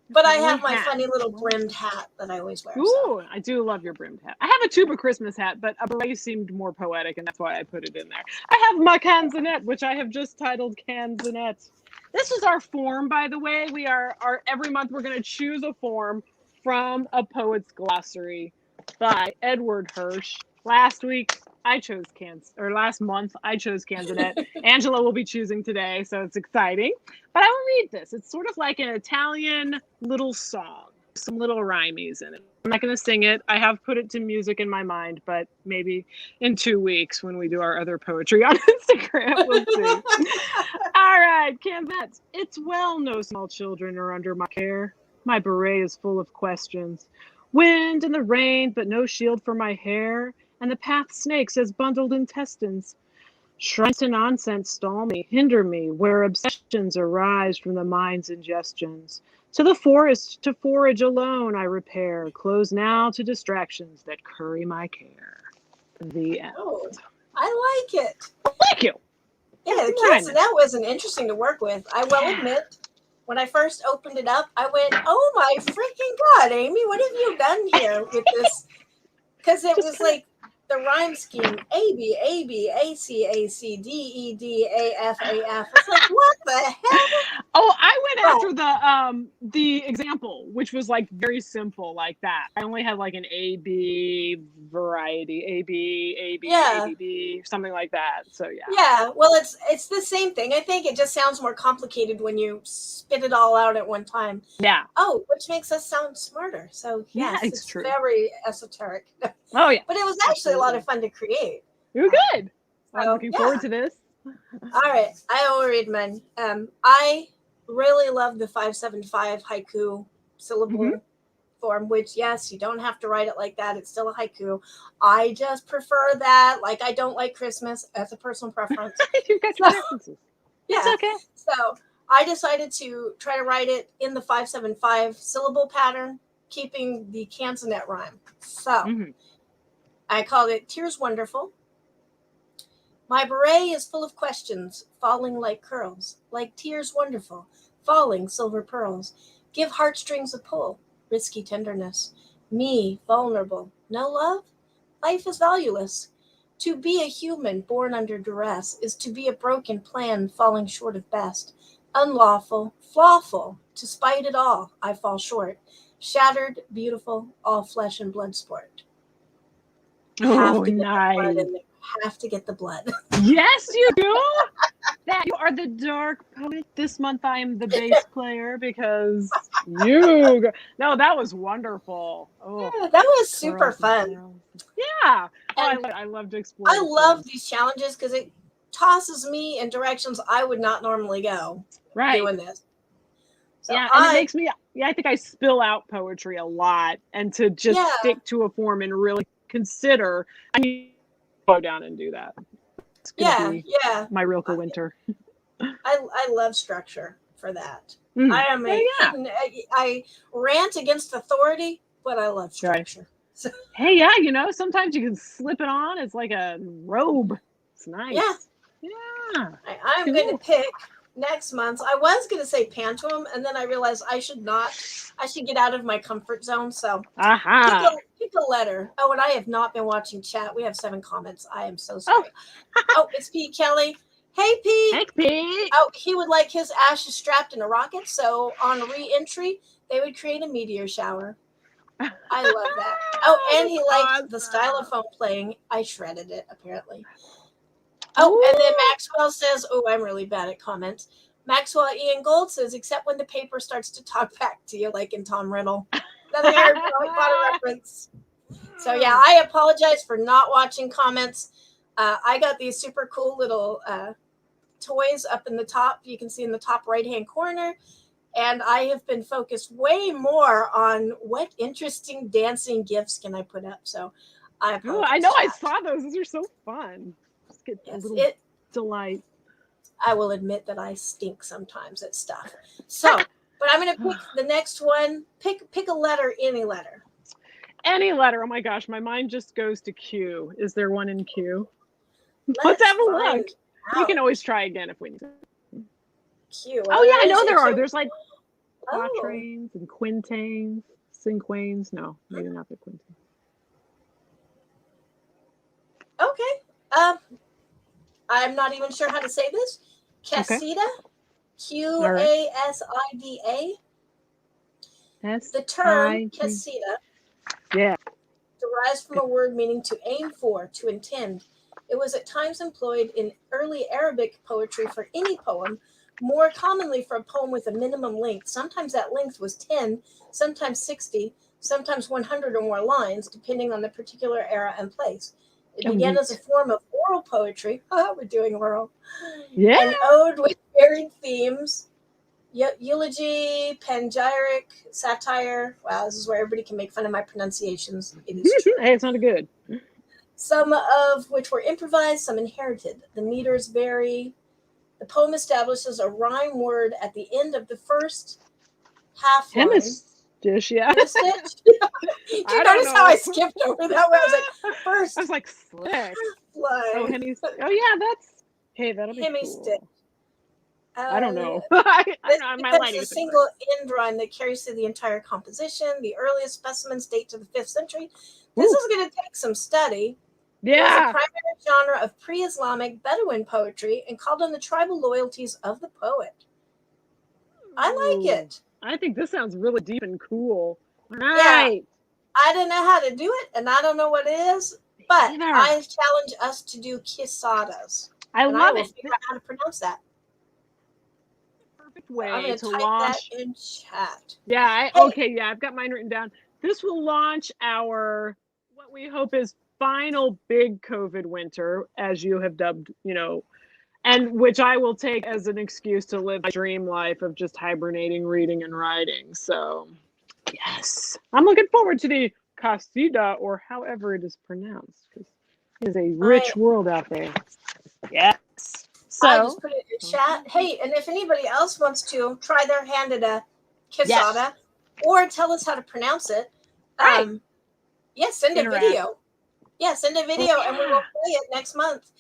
But I have my funny little brimmed hat that I always wear. Ooh, I do love your brimmed hat. I have a tuba Christmas hat, but a beret seemed more poetic, and that's why I put it in there. I have my canzonet, which I have just titled Canzonet. This is our form, by the way. We are every month we're going to choose a form from a poet's glossary by Edward Hirsch. Last week I chose last month I chose canzonet. Angela will be choosing today, so it's exciting. But I will read this. It's sort of like an Italian little song, some little rhymies in it. I'm not going to sing it. I have put it to music in my mind, but maybe in 2 weeks when we do our other poetry on Instagram, we'll see. All right, canzonet. It's well no small children are under my care. My beret is full of questions. Wind and the rain, but no shield for my hair. And the path snakes as bundled intestines. Shrines to nonsense stall me, hinder me, where obsessions arise from the mind's ingestions. To the forest to forage alone I repair, close now to distractions that curry my care. The end. Oh, I like it. Thank you. Yeah, the canzonet wasn't interesting to work with. I will admit, when I first opened it up, I went, "Oh my freaking God, Amy, what have you done here with this?" Because it was like the rhyme scheme: A B A B A C A C D E D A F A F. It's like, what the hell? Oh, I went after the example, which was like very simple, like that. I only had like an A B variety, A B A B A B B, something like that. So yeah. Yeah, well, it's the same thing. I think it just sounds more complicated when you spit it all out at one time. Yeah. Oh, which makes us sound smarter. So yes, yeah, it's true. Very esoteric. Oh yeah, but it was actually a lot of fun to create. You're good. I'm looking forward to this. All right, I will read mine. I really love the 575 haiku syllable form, which, yes, you don't have to write it like that. It's still a haiku. I just prefer that. Like, I don't like Christmas. That's a personal preference. You've got your preferences. Yeah. It's okay. So I decided to try to write it in the 575 syllable pattern, keeping the canzonet rhyme. So I called it Tears Wonderful. My beret is full of questions, falling like curls, like tears wonderful, falling silver pearls. Give heartstrings a pull, risky tenderness. Me, vulnerable, no love? Life is valueless. To be a human born under duress is to be a broken plan falling short of best. Unlawful, flawful, to spite it all, I fall short. Shattered, beautiful, all flesh and blood sport. Oh, nice. Have to get the blood. Yes, you do. That you are the dark poet. This month I am the bass player because you. No, that was wonderful. Oh, yeah, that was super fun. Yeah, I love to explore. I love these challenges because it tosses me in directions I would not normally go. Right, doing this. So yeah, and it makes me. Yeah, I think I spill out poetry a lot, and to just stick to a form and really consider. I mean, go down and do that. It's gonna be my Rilke winter. I love structure for that. I am I rant against authority, but I love structure. Right. So, hey, yeah, sometimes you can slip it on. It's like a robe. It's nice. Yeah. I'm going to pick next month. I was going to say Pantomime, and then I realized I should not. I should get out of my comfort zone. So pick a letter. Oh, and I have not been watching chat. We have 7 comments. I am so sorry. Oh, it's Pete Kelly. Hey, Pete. Thanks, Pete. Oh, he would like his ashes strapped in a rocket, so on re-entry, they would create a meteor shower. I love that. Oh, and he liked the stylophone playing. I shredded it, apparently. Oh, and then Maxwell says, oh, I'm really bad at comments. Maxwell Ian Gold says, except when the paper starts to talk back to you, like in Tom Riddle. Another Harry Potter reference. So, yeah, I apologize for not watching comments. I got these super cool little toys up in the top. You can see in the top right-hand corner. And I have been focused way more on what interesting dancing gifts can I put up. So, I apologize. I know, I saw those. Those are so fun. Just get a little delight. I will admit that I stink sometimes at stuff. So, but I'm going to pick the next one. Pick a letter, any letter. Any letter. Oh my gosh, my mind just goes to Q. Is there one in Q? Let's have a look. We can always try again if we need to. Q. Oh yeah, I know there are. There's like quatrains and quintains, cinquains. No, maybe not the quintains. Okay. I'm not even sure how to say this. Casida. Qasida. The term casida derives from a word meaning to aim for, to intend, It was at times employed in early Arabic poetry for any poem, more commonly for a poem with a minimum length. Sometimes that length was 10, sometimes 60, sometimes 100 or more lines, depending on the particular era and place. It began as a form of oral poetry. Oh, we're doing oral. Yeah. An ode with varied themes, eulogy, panegyric, satire. Wow, this is where everybody can make fun of my pronunciations. It is true. Hey, it sounded good. Some of which were improvised, some inherited. The meters vary. The poem establishes a rhyme word at the end of the first half line. Hemistish, yeah. Hemistish? Do you notice how I skipped over that one? I was like, first. I was like, slick. Line. Oh, yeah, that'll be Hemistish. cool. I don't know. I don't know. It's a single end rhyme that carries through the entire composition. The earliest specimens date to the 5th century. This is going to take some study. Yeah. It was a primary genre of pre-Islamic Bedouin poetry and called on the tribal loyalties of the poet. I like it. I think this sounds really deep and cool. Right. Yeah. I don't know how to do it, and I don't know what it is, but I challenge us to do quisadas. I love it. Figure out how to pronounce that. Perfect way I'm going to type launch that in chat. Yeah. I've got mine written down. This will launch our what we hope is final big COVID winter, as you have dubbed, and which I will take as an excuse to live my dream life of just hibernating, reading, and writing. So, yes, I'm looking forward to the Casida, or however it is pronounced, because it is a rich world out there. Yes. So I just put it in chat. Hey, and if anybody else wants to try their hand at a quesada or tell us how to pronounce it, send a video. Yeah, send a video and we will play it next month.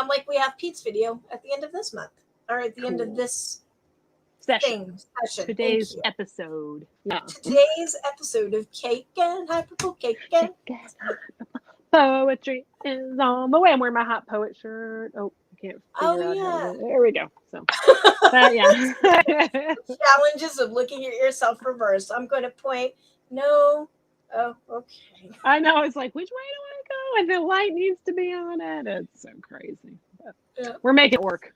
Like we have Pete's video at the end of this month, or at the end of this session. Today's episode. Yeah. Today's episode of Cake and Hyperbull Cake and Poetry is on the way. I'm wearing my hot poet shirt. Oh, I can't figure out how to. There we go. So, Challenges of looking at yourself reverse. I'm going to point. No. Oh, okay. I know. It's like, which way do I go? And the light needs to be on it. It's so crazy. We're making it work.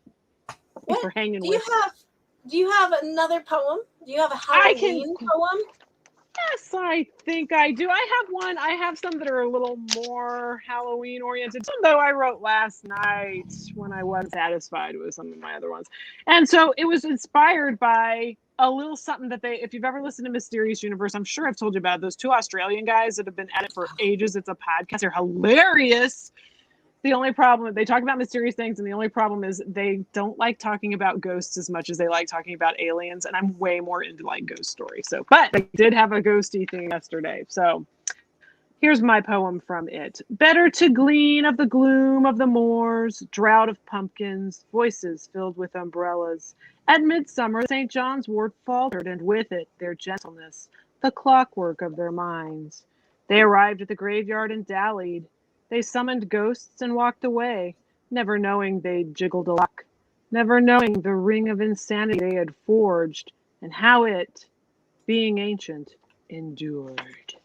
We're hanging with it. Do you have another poem? Do you have a Halloween poem? Yes, I think I do. I have one. I have some that are a little more Halloween oriented. Some, though, I wrote last night when I wasn't satisfied with some of my other ones. And so it was inspired by a little something that if you've ever listened to Mysterious Universe, I'm sure I've told you about those 2 Australian guys that have been at it for ages. It's a podcast. They're hilarious. The only problem, they talk about mysterious things, and the only problem is they don't like talking about ghosts as much as they like talking about aliens, and I'm way more into like ghost stories. So, but they did have a ghosty thing yesterday. So here's my poem from it. Better to glean of the gloom of the moors, drought of pumpkins, voices filled with umbrellas. At midsummer, St. John's wort faltered, and with it their gentleness, the clockwork of their minds. They arrived at the graveyard and dallied. They summoned ghosts and walked away, never knowing they'd jiggled a lock, never knowing the ring of insanity they had forged, and how it, being ancient, endured.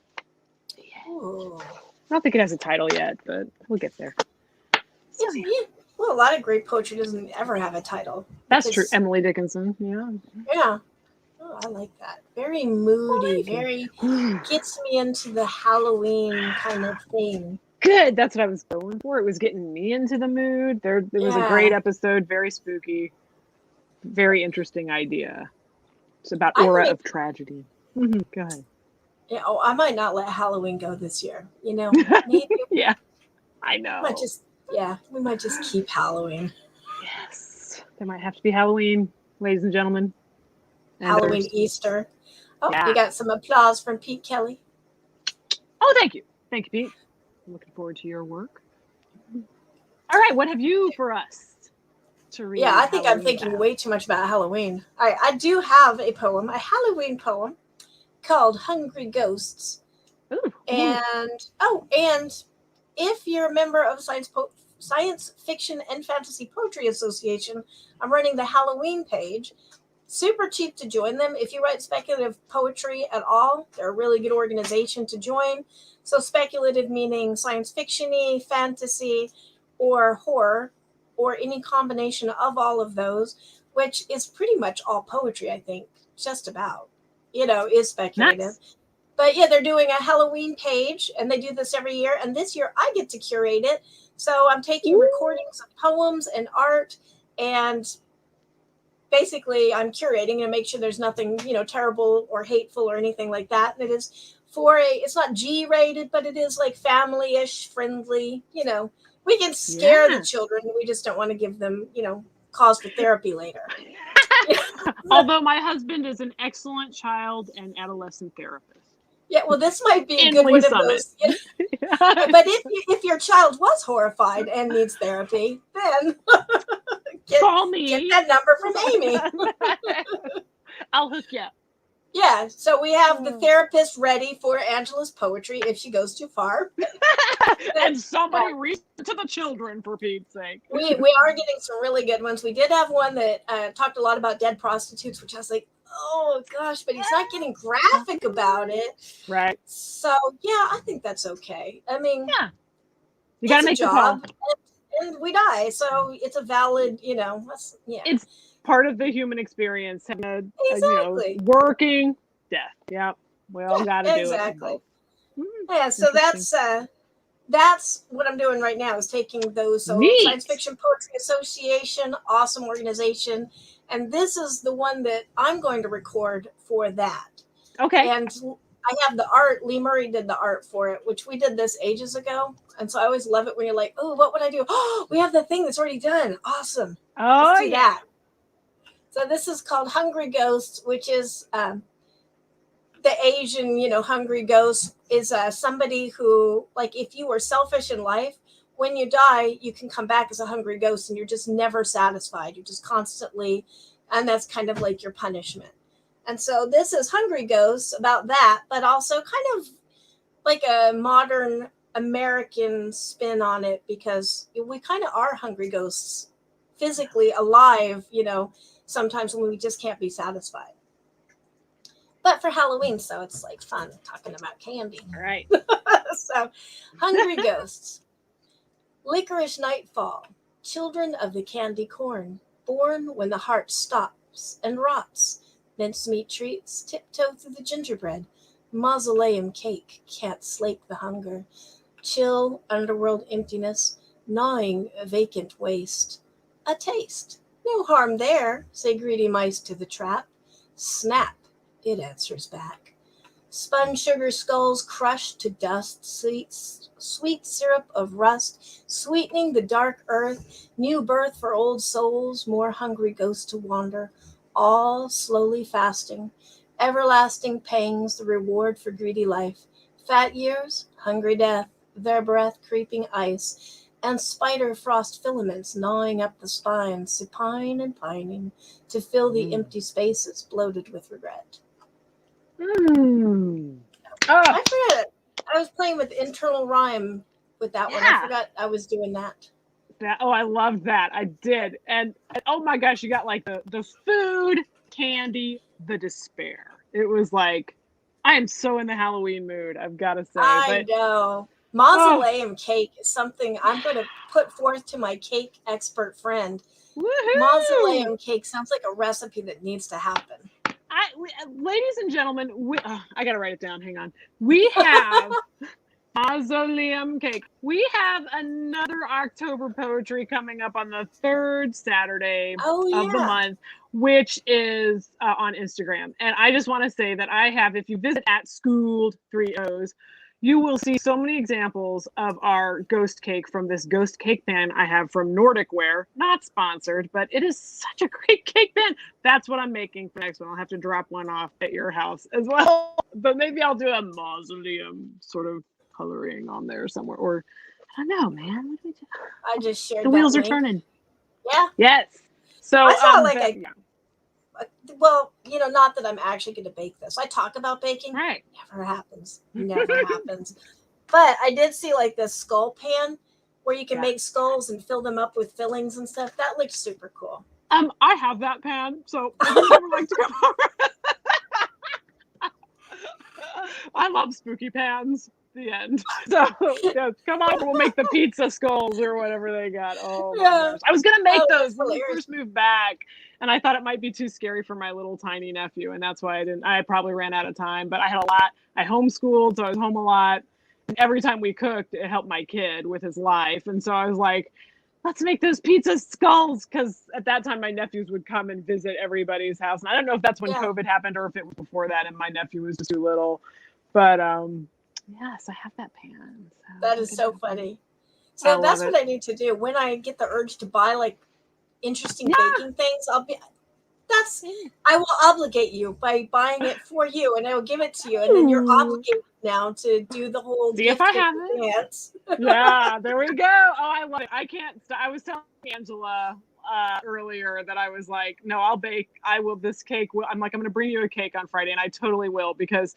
Ooh. I don't think it has a title yet, but we'll get there. So, well, a lot of great poetry doesn't ever have a title. That's true. Emily Dickinson, yeah. Yeah. Oh, I like that. Very moody, very gets me into the Halloween kind of thing. Good. That's what I was going for. It was getting me into the mood. There was a great episode, very spooky, very interesting idea. It's about aura of tragedy. Mm-hmm. Go ahead. Yeah, I might not let Halloween go this year. Maybe. Yeah, I know. We might just keep Halloween. Yes, there might have to be Halloween, ladies and gentlemen. Halloween, Easter. Oh, you got some applause from Pete Kelly. Oh, thank you, Pete. I'm looking forward to your work. All right, what have you for us to read? Yeah, I think I'm thinking way too much about Halloween. I do have a Halloween poem called Hungry Ghosts. Ooh. And if you're a member of Science Fiction and Fantasy Poetry Association, I'm running the Halloween page. Super cheap to join them. If you write speculative poetry at all, they're a really good organization to join. So speculative meaning science fiction-y, fantasy, or horror or any combination of all of those, which is pretty much all poetry, I think, just about, is speculative. Nice. But yeah, they're doing a Halloween page, and they do this every year. And this year I get to curate it. So I'm taking recordings of poems and art, and basically I'm curating to make sure there's nothing, terrible or hateful or anything like that. And it is it's not G rated, but it is like family-ish friendly, we can scare the children. We just don't want to give them, cause for therapy later. Although my husband is an excellent child and adolescent therapist. Yeah, well, this might be a good one of those. But if your child was horrified and needs therapy, then call me. Get that number from Amy. I'll hook you up. Yeah, so we have the therapist ready for Angela's poetry if she goes too far. And somebody reach to the children, for Pete's sake. We are getting some really good ones. We did have one that talked a lot about dead prostitutes, which I was like, oh gosh, but he's not getting graphic about it. Right. So yeah, I think that's okay. I mean, you gotta make a job, and we die. So it's a valid, it's part of the human experience. Having exactly. Working death. Yep. We all gotta do it. Exactly. Yeah. So that's what I'm doing right now, is taking those. So Science Fiction Poetry Association, awesome organization. And this is the one that I'm going to record for that. Okay. And I have the art. Lee Murray did the art for it, which we did this ages ago. And so I always love it when you're like, oh, what would I do? Oh, we have the thing that's already done. Awesome. Let's do that. So this is called Hungry Ghosts, which is the Asian, hungry ghost is somebody who, like, if you were selfish in life, when you die, you can come back as a hungry ghost and you're just never satisfied. You're just constantly, and that's kind of like your punishment. And so this is Hungry Ghosts, about that, but also kind of like a modern American spin on it, because we kind of are hungry ghosts, physically alive, sometimes when we just can't be satisfied. But for Halloween, so it's like fun talking about candy. All right. So, Hungry Ghosts. Licorice nightfall, children of the candy corn, born when the heart stops and rots. Mincemeat treats tiptoe through the gingerbread. Mausoleum cake can't slake the hunger. Chill underworld emptiness, gnawing a vacant waste. A taste. No harm there, say greedy mice to the trap. Snap, it answers back. Spun sugar skulls crushed to dust, sweet syrup of rust, sweetening the dark earth, new birth for old souls, more hungry ghosts to wander, all slowly fasting, everlasting pangs, the reward for greedy life, fat years, hungry death, their breath creeping ice, and spider frost filaments gnawing up the spine, supine and pining, to fill the empty spaces bloated with regret. I forgot. I was playing with internal rhyme with that one. I forgot I was doing that. I loved that. I did. And oh my gosh, you got like the food, candy, the despair. It was like, I am so in the Halloween mood, I've got to say. I know. Mausoleum cake is something I'm going to put forth to my cake expert friend. Woohoo! Mausoleum cake sounds like a recipe that needs to happen. Ladies and gentlemen, I got to write it down. Hang on. We have Mausoleum cake. We have another October poetry coming up on the third Saturday of the month, which is on Instagram. And I just want to say that if you visit @Schooled3Os, you will see so many examples of our ghost cake from this ghost cake pan I have from Nordic Ware. Not sponsored, but it is such a great cake pan. That's what I'm making for next one. I'll have to drop one off at your house as well. But maybe I'll do a mausoleum sort of coloring on there somewhere. Or, I don't know, man. What do we do? I just shared the wheels are turning. Yeah. Yes. So I saw well, not that I'm actually going to bake this. I talk about baking. Right. Never happens. Never happens. But I did see like this skull pan where you can make skulls and fill them up with fillings and stuff. That looks super cool. I have that pan, so I would never like to come over. I love spooky pans. The end. So yeah, come on, we'll make the pizza skulls or whatever they got. Oh my gosh. I was gonna make those when we first moved back, and I thought it might be too scary for my little tiny nephew, and that's why I didn't. I probably ran out of time, but I had a lot. I homeschooled, so I was home a lot. And every time we cooked, it helped my kid with his life, and so I was like, let's make those pizza skulls, because at that time my nephews would come and visit everybody's house, and I don't know if that's when COVID happened or if it was before that, and my nephew was just too little, but yes, I have that pan. So that is so funny. So that's what I need to do when I get the urge to buy like interesting baking things. I will obligate you by buying it for you, and I will give it to you, and then you're obligated now to do the whole. See if I have it. Yeah, there we go. Oh, I love it. I can't. I was telling Angela earlier that I was like, no, I'll bake. I will. This cake. I'm like, I'm going to bring you a cake on Friday, and I totally will, because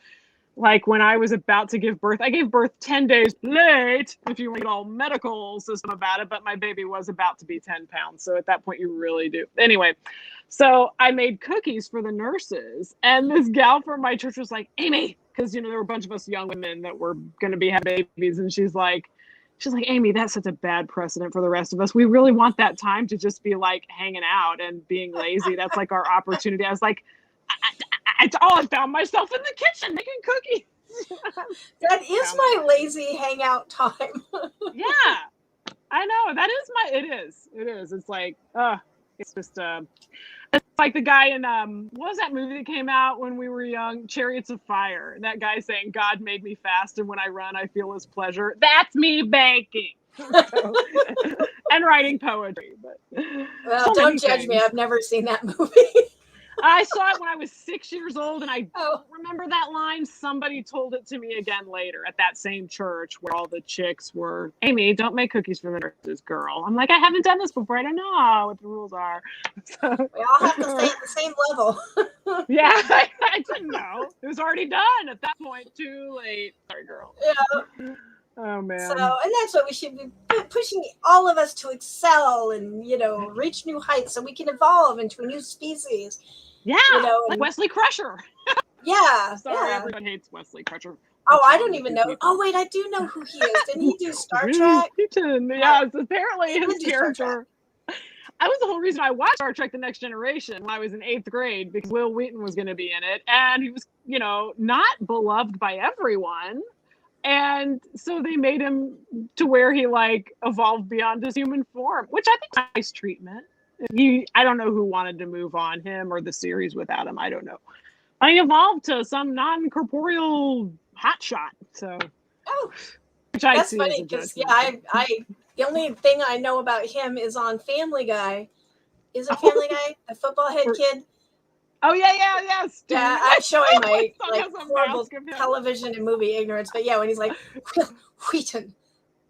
like when I was about to give birth, I gave birth 10 days late, if you want to get all medical system about it, but my baby was about to be 10 pounds. So at that point you really do. Anyway, so I made cookies for the nurses, and this gal from my church was like, Amy, because, you know, there were a bunch of us young women that were going to be having babies. And she's like, Amy, that's such a bad precedent for the rest of us. We really want that time to just be like hanging out and being lazy. That's like our opportunity. I was like, I found myself in the kitchen making cookies. That is my lazy hangout time. Yeah, I know. That is it is. It's like, it's just, it's like the guy in, what was that movie that came out when we were young? Chariots of Fire. That guy saying, God made me fast, and when I run, I feel his pleasure. That's me baking. And writing poetry. But well, don't judge me. I've never seen that movie. I saw it when I was 6 years old, and I don't remember that line. Somebody told it to me again later at that same church where all the chicks were, Amy, don't make cookies for the nurses, girl. I'm like, I haven't done this before. I don't know what the rules are. So, we all have to stay at the same level. Yeah, I didn't know. It was already done at that point. Too late. Sorry, girl. Yeah. Oh, man. So, and that's what we should be pushing all of us to excel and, you know, reach new heights so we can evolve into a new species. Yeah, you know, like Wesley Crusher. Yeah. Sorry, everyone hates Wesley Crusher. Oh, I don't even know. Oh, wait, I do know who he is. Didn't he do Star Trek? Yes, apparently his character. That was the whole reason I watched Star Trek The Next Generation when I was in 8th grade, because Will Wheaton was going to be in it. And he was, you know, not beloved by everyone. And so they made him to where he like evolved beyond his human form, which I think is nice treatment. I don't know who wanted to move on, him or the series without him. I don't know. I evolved to some non-corporeal hotshot. So, which I that's see funny because I the only thing I know about him is on Family Guy. Is it Family Guy? The football head kid. Oh yes. Yeah, I'm showing my like horrible television and movie ignorance, but yeah, when he's like Wheaton,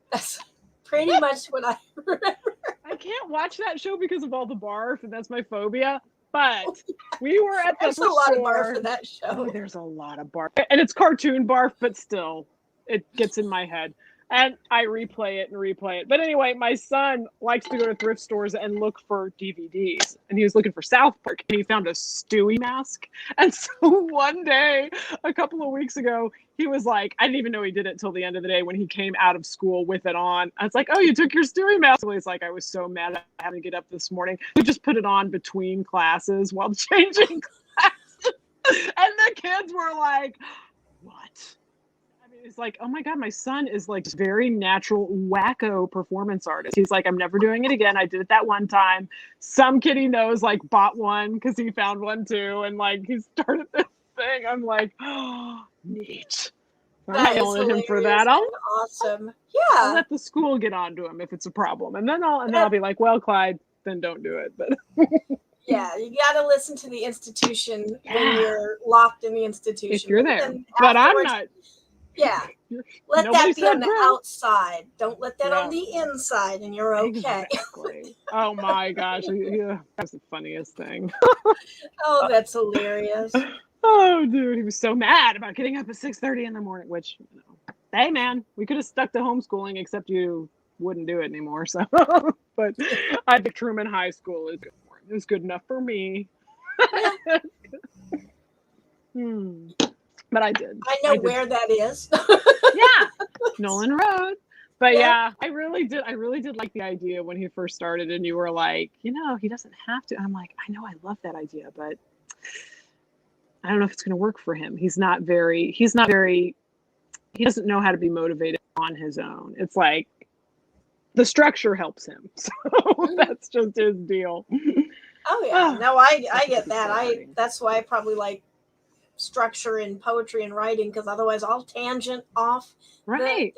that's pretty much what I remember. I can't watch that show because of all the barf, and that's my phobia. But we were at the store. There's a lot of barf for that show. Oh, there's a lot of barf, and it's cartoon barf, but still, it gets in my head. And I replay it. But anyway, my son likes to go to thrift stores and look for DVDs. And he was looking for South Park, and he found a Stewie mask. And so one day, a couple of weeks ago, he was like, I didn't even know he did it till the end of the day when he came out of school with it on. I was like, oh, you took your Stewie mask. So he's like, I was so mad I had to get up this morning. We just put it on between classes while changing classes. And the kids were like, what? It's like, oh my God, my son is like very natural wacko performance artist. He's like, I'm never doing it again. I did it that one time. Some kid he knows like bought one because he found one too. And like he started this thing. I'm like, oh, neat. I'm not yelling at him for that. Awesome. Yeah. I'll let the school get onto him if it's a problem. And then I'll be like, well, Clyde, then don't do it. But yeah, you got to listen to the institution when you're locked in the institution. If you're there. But I'm not. Yeah. Let that be on the outside. Don't let that on the inside, and you're okay. Exactly. Oh my gosh. Yeah, that's the funniest thing. Oh, that's hilarious. Oh, dude. He was so mad about getting up at 6:30 in the morning, which, you know, hey, man, we could have stuck to homeschooling, except you wouldn't do it anymore. So, but I think Truman High School is good for him. It was good enough for me. but I did. I know where that is. Yeah, Nolan Road. But yeah, I really did like the idea when he first started, and you were like, he doesn't have to. I'm like, I know, I love that idea, but I don't know if it's going to work for him. He doesn't know how to be motivated on his own. It's like the structure helps him. So that's just his deal. Oh yeah. No, I get that. That's why I probably like structure in poetry and writing, because otherwise I'll tangent off. Right.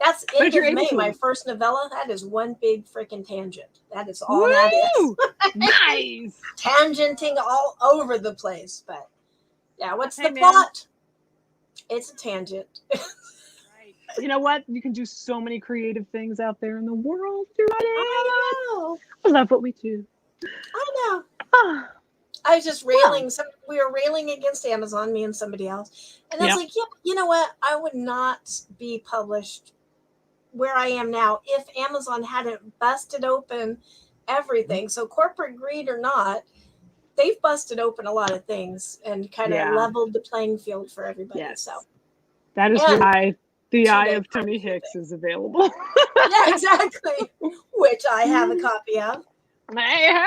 That's End of May, my first novella. That is one big freaking tangent. That is all that is. Nice. Tangenting all over the place. But yeah, what's the plot? It's a tangent. Right. You know what? You can do so many creative things out there in the world. I know. I love what we do. I know. I was just railing. We were railing against Amazon, me and somebody else. And I was like, you know what? I would not be published where I am now if Amazon hadn't busted open everything. So corporate greed or not, they've busted open a lot of things and kind of leveled the playing field for everybody. Yes. So that is why the Eye of Tony Hicks is available. Yeah, exactly. Which I have a copy of. Hey.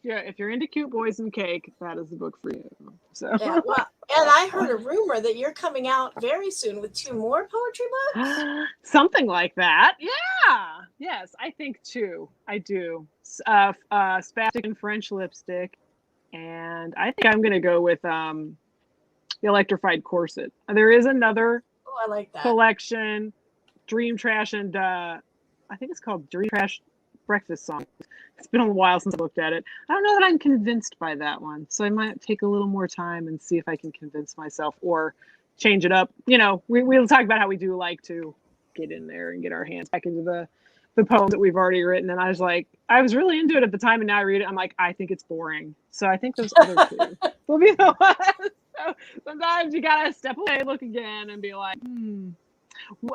If you're into cute boys and cake, that is the book for you. So yeah, well, and I heard a rumor that you're coming out very soon with 2 more poetry books. Something like that. Yeah. Yes, I think 2. I do. Spastic and French Lipstick, and I think I'm going to go with the Electrified Corset. There is another I like that collection, Dream Trash, and I think it's called Dream Trash Breakfast Song. It's been a while since I looked at it. I don't know that I'm convinced by that one, so I might take a little more time and see if I can convince myself or change it up. We'll talk about how we do like to get in there and get our hands back into the poems that we've already written. And I was really into it at the time, and now I read it, I'm like, I think it's boring. So I think those other 2 will be the ones. So sometimes you gotta step away, look again, and be like,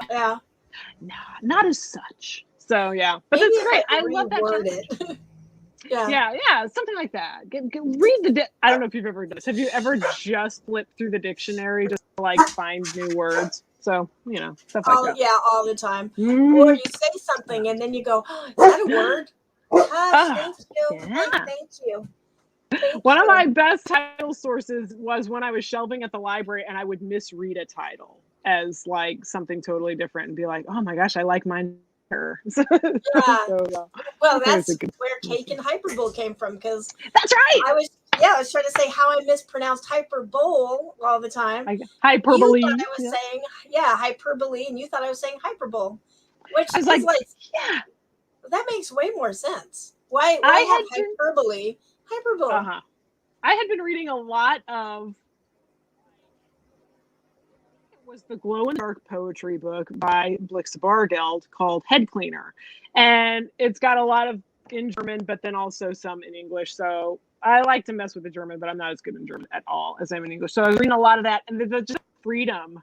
yeah, nah, not as such. So yeah, but that's great. I love that. Yeah, something like that. Read I don't know if you've ever done this. Have you ever just flipped through the dictionary just to find new words? So stuff like that. Yeah, all the time. Or you say something and then you go, oh, is that a word? Thank you. Yeah. Thank you. One of my best title sources was when I was shelving at the library and I would misread a title as something totally different and be like, oh my gosh, I like mine. Well, that's where Cake and Hyperbull came from, because that's right. I was trying to say how I mispronounced Hyperbull all the time. Hyperbole. You thought I was saying hyperbole, and you thought I was saying Hyperbull, which is that makes way more sense. Why have hyperbole? Hyperbull. I had been reading a lot of. Was the glow-in-the-dark poetry book by Blix Bargeld called Head Cleaner, and it's got a lot of in German, but then also some in English. So I like to mess with the German, but I'm not as good in German at all as I'm in English. So I was reading a lot of that, and the just freedom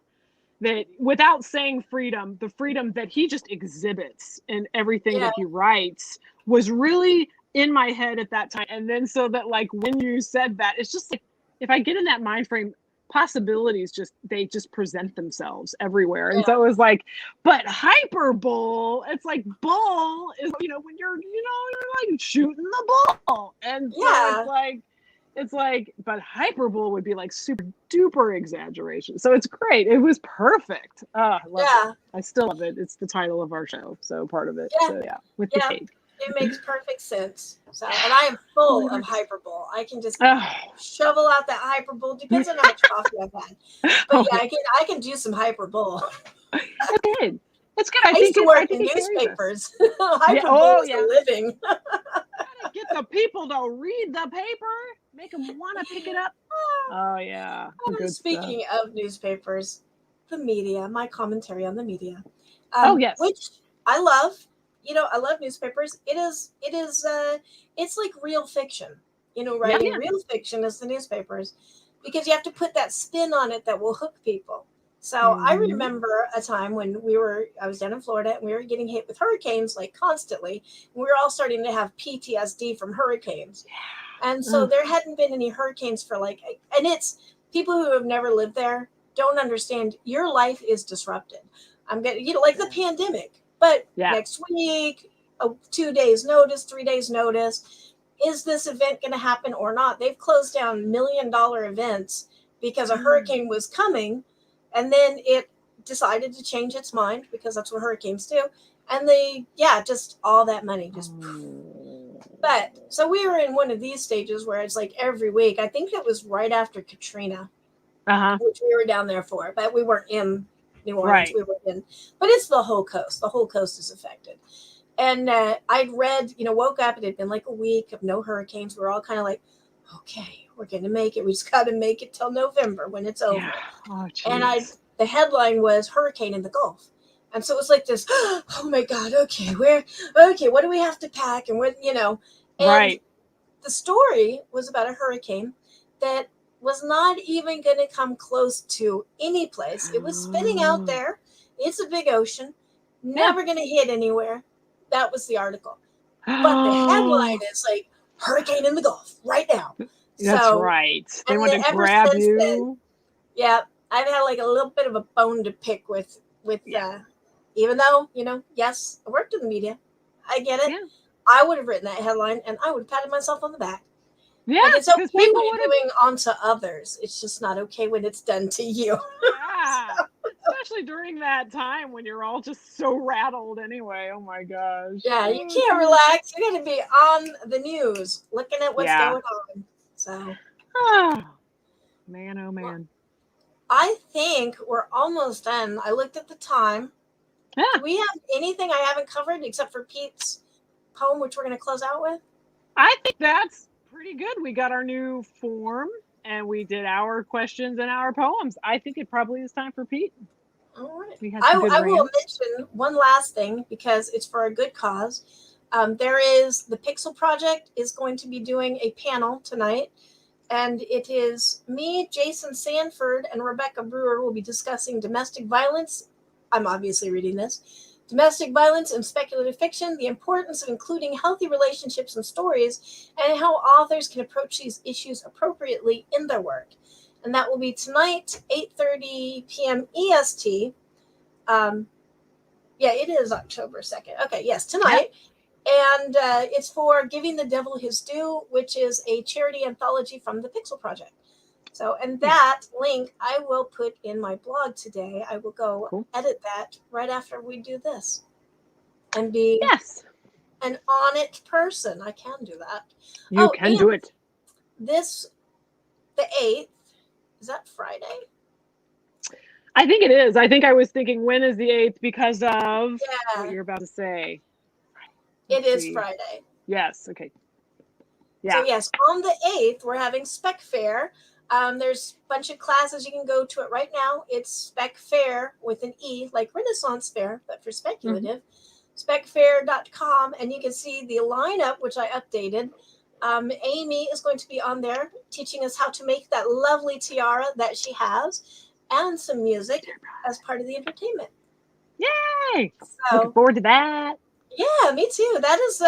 that, without saying freedom, the freedom that he just exhibits in everything that he writes was really in my head at that time. And then so that when you said that, it's just if I get in that mind frame, possibilities they present themselves everywhere. And so it was but hyperbull, it's bull is when you're shooting the ball, and so it's but hyperbull would be super duper exaggeration. So it's great. It was perfect. I love it. I still love it. It's the title of our show, so part of it. So with the cake. It makes perfect sense. So, and I am full of Hyperbull. I can just shovel out that Hyperbull. Depends on how much coffee I've had. But I can do some Hyperbull. It's good. It's good. I used to work in newspapers. Hyperbull is a living. Gotta get the people to read the paper. Make them want to pick it up. Oh yeah. Speaking of newspapers, the media. My commentary on the media. Which I love. I love newspapers. It's like real fiction. Writing real fiction is the newspapers, because you have to put that spin on it that will hook people. So I remember a time when I was down in Florida, and we were getting hit with hurricanes constantly. We were all starting to have PTSD from hurricanes. And so there hadn't been any hurricanes for and people who have never lived there don't understand. Your life is disrupted. I'm getting, like the pandemic, but next week, 2 days notice, 3 days notice. Is this event going to happen or not? They've closed down $1 million events because a hurricane was coming, and then it decided to change its mind because that's what hurricanes do. And just all that money just. But so we were in one of these stages where it's like every week. I think it was right after Katrina, which we were down there for, but we weren't in New Orleans. We were in, but it's the whole coast. The whole coast is affected. And I'd read, woke up, it had been like a week of no hurricanes. We're all kind of like, okay, we're going to make it. We just got to make it till November when it's over. Oh, and the headline was Hurricane in the Gulf. And so it was like this, oh my God, okay, what do we have to pack? And and the story was about a hurricane that was not even going to come close to any place. It was spinning out there. It's a big ocean, never going to hit anywhere. That was the article. But the headline is like, hurricane in the Gulf right now. That's right. They want to grab you. Then, yeah, I've had like a little bit of a bone to pick with even though, yes, I worked in the media. I get it. Yeah. I would have written that headline and I would have patted myself on the back. Yeah, like it's okay when you're doing onto others. It's just not okay when it's done to you. Yeah. Especially during that time when you're all just so rattled anyway. Oh my gosh. Yeah, you can't relax. You're going to be on the news looking at what's going on. So. Oh, man, oh man. I think we're almost done. I looked at the time. Yeah. Do we have anything I haven't covered except for Pete's poem, which we're going to close out with? I think that's pretty good. We got our new form and we did our questions and our poems. I think it probably is time for Pete. All right. I will mention one last thing because it's for a good cause. There is the Pixel Project is going to be doing a panel tonight. And it is me, Jason Sanford, and Rebecca Brewer will be discussing domestic violence. I'm obviously reading this. Domestic violence and speculative fiction, the importance of including healthy relationships and stories, and how authors can approach these issues appropriately in their work. And that will be tonight, 8:30 p.m. EST. It is October 2nd. Okay, yes, tonight. Yep. And it's for Giving the Devil His Due, which is a charity anthology from the Pixel Project. So, and that link I will put in my blog today. I will go edit that right after we do this and be an on it person. I can do that. You can do it. The 8th, is that Friday? I think it is. I think I was thinking, when is the 8th because of what you're about to say. It is Friday. Yes. Okay. Yeah. So yes, on the 8th, we're having Spec Fair. There's a bunch of classes you can go to it right now. It's Spec Fair with an E, like Renaissance Fair, but for speculative. Specfair.com, and you can see the lineup, which I updated. Amy is going to be on there teaching us how to make that lovely tiara that she has, and some music as part of the entertainment. Yay! So, looking forward to that. Yeah, me too. That is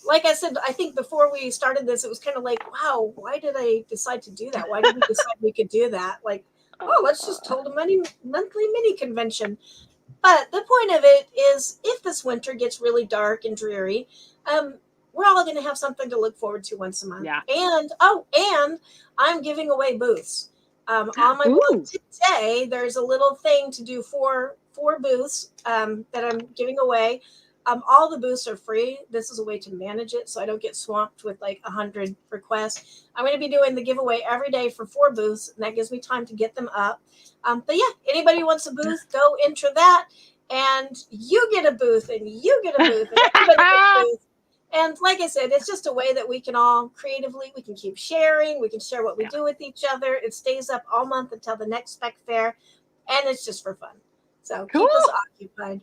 like I said, I think before we started this, it was kind of like, wow, why did I decide to do that? Why did we decide we could do that? Like, let's just hold a monthly mini convention. But the point of it is, if this winter gets really dark and dreary, we're all going to have something to look forward to once a month. Yeah. And I'm giving away booths. On my blog today, there's a little thing to do for booths that I'm giving away. All the booths are free. This is a way to manage it so I don't get swamped with like 100 requests. I'm going to be doing the giveaway every day for 4 booths, and that gives me time to get them up. But yeah, anybody who wants a booth, go enter that, and you get a booth, and you get a booth, and everybody gets a booth. And like I said, it's just a way that we can all creatively, we can keep sharing, we can share what we do with each other. It stays up all month until the next Spec Fair, and it's just for fun. So keep us occupied.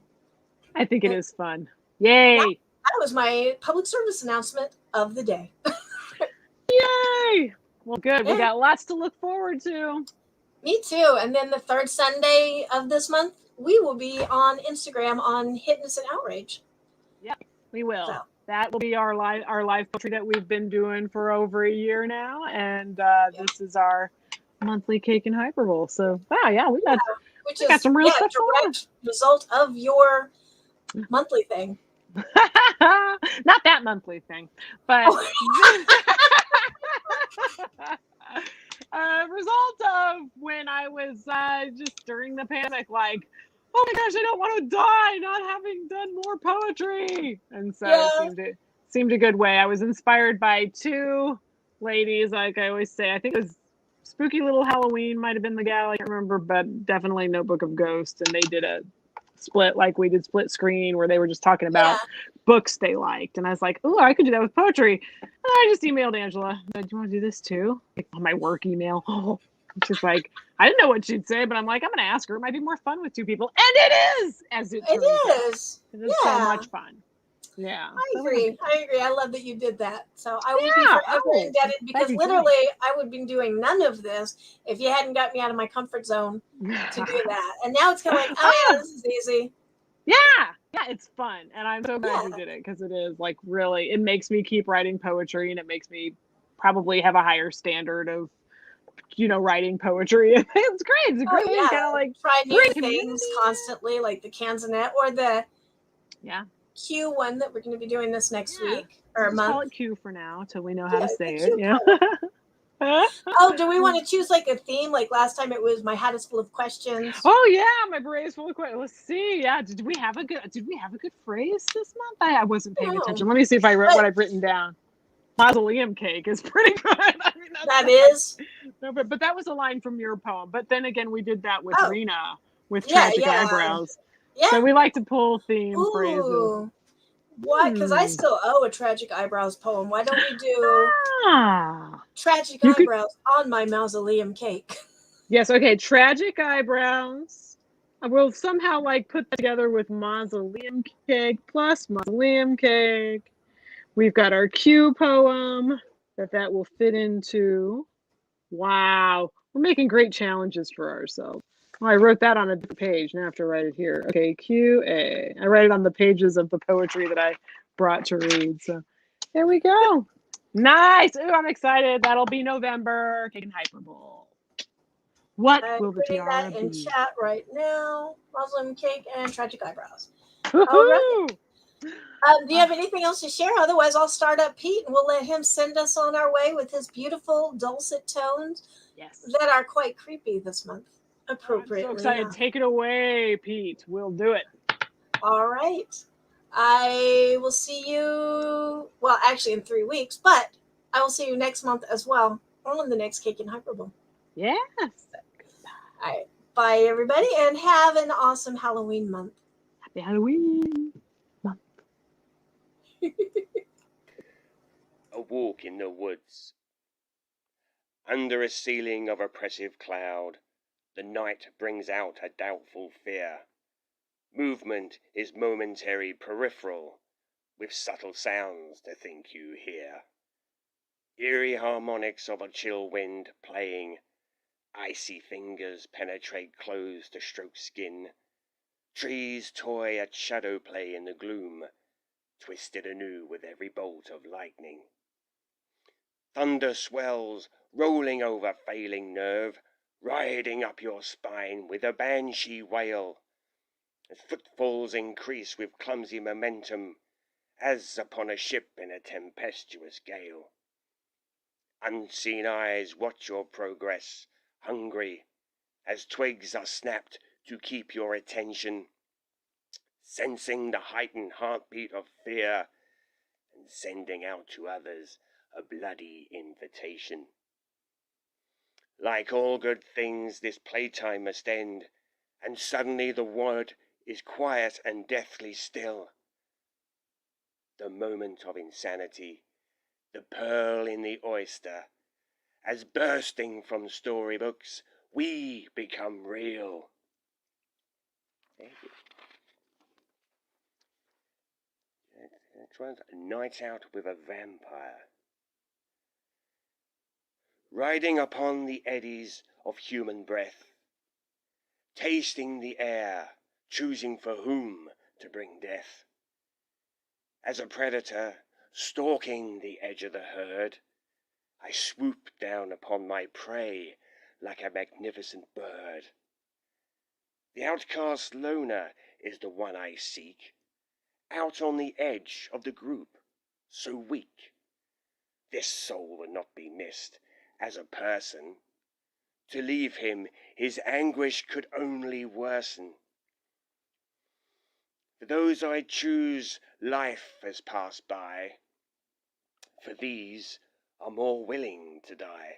I think it is fun. Yay! That was my public service announcement of the day. Yay! Well, good. Yeah. We got lots to look forward to. Me too. And then the 3rd Sunday of this month, we will be on Instagram on Hitness and Outrage. Yep, we will. So. That will be our live poetry that we've been doing for over a year now, and this is our monthly cake and Hyperbull. So, wow, yeah, we got some real stuff going on. Direct result of your monthly thing. Not that monthly thing, but result of when I was just during the panic, like, oh my gosh, I don't want to die not having done more poetry. And so it seemed a good way. I was inspired by two ladies, like I always say. I think it was Spooky Little Halloween might have been the gal, I can't remember, but definitely Notebook of Ghosts. And they did a split, like we did split screen, where they were just talking about books they liked. And I was like, oh, I could do that with poetry. And I just emailed Angela. I said, do you want to do this too? Like, on my work email. Oh, she's like, I didn't know what she'd say, but I'm like, I'm going to ask her. It might be more fun with two people. And it is, as it turns out. It is so much fun. Yeah. I agree. I love that you did that. So I will be forever indebted, because literally I would have been doing none of this if you hadn't got me out of my comfort zone to do that. And now it's kind of like, oh yeah, this is easy. Yeah, it's fun. And I'm so glad you did it, because it is like really, it makes me keep writing poetry, and it makes me probably have a higher standard of, writing poetry. It's great. It's a great way to kind of like try new things constantly, like the canzonet or the Q one that we're going to be doing this next week or month. Call it Q for now till we know how to say it. Yeah. Oh, do we want to choose like a theme? Like last time it was my hat is full of questions. Oh yeah, my beret is full of questions. Let's see. Yeah, did we have a good phrase this month? I wasn't paying attention. Let me see if I wrote what I've written down. Mausoleum cake is pretty good. I mean, that is. No, but that was a line from your poem. But then again, we did that with Rena with tragic eyebrows. Yeah. So we like to pull theme phrases. Why? Because I still owe a tragic eyebrows poem. Why don't we do tragic eyebrows on my mausoleum cake? Yes. Okay. Tragic eyebrows. We'll somehow like put that together with mausoleum cake plus mausoleum cake. We've got our Q poem that will fit into. Wow. We're making great challenges for ourselves. Oh, I wrote that on a different page. Now I have to write it here. Okay, QA. I write it on the pages of the poetry that I brought to read. So there we go. Nice. Ooh, I'm excited. That'll be November. Cake and Hyperbull. What will the tiara be? In chat right now. Muslim cake and tragic eyebrows. All right. Do you have anything else to share? Otherwise, I'll start up Pete and we'll let him send us on our way with his beautiful dulcet tones that are quite creepy this month. Appropriately. I'm so excited. Take it away, Pete. We'll do it. All right. I will see you, well, actually in 3 weeks, but I will see you next month as well on the next Cake and Hyperbull. Yes. All right. Bye, everybody, and have an awesome Halloween month. Happy Halloween month. A walk in the woods. Under a ceiling of oppressive cloud, the night brings out a doubtful fear. Movement is momentary peripheral, with subtle sounds to think you hear. Eerie harmonics of a chill wind playing, icy fingers penetrate clothes to stroke skin. Trees toy at shadow play in the gloom, twisted anew with every bolt of lightning. Thunder swells, rolling over failing nerve, riding up your spine with a banshee wail. As footfalls increase with clumsy momentum, as upon a ship in a tempestuous gale. Unseen eyes watch your progress, hungry, as twigs are snapped to keep your attention, sensing the heightened heartbeat of fear, and sending out to others a bloody invitation. Like all good things, this playtime must end, and suddenly the world is quiet and deathly still. The moment of insanity, the pearl in the oyster, as bursting from storybooks, we become real. Thank you. Next one's A Night Out with a Vampire. Riding upon the eddies of human breath, tasting the air, choosing for whom to bring death. As a predator, stalking the edge of the herd, I swoop down upon my prey, like a magnificent bird. The outcast loner is the one I seek, out on the edge of the group, so weak. This soul would not be missed as a person. To leave him, his anguish could only worsen. For those I choose, life has passed by. For these are more willing to die.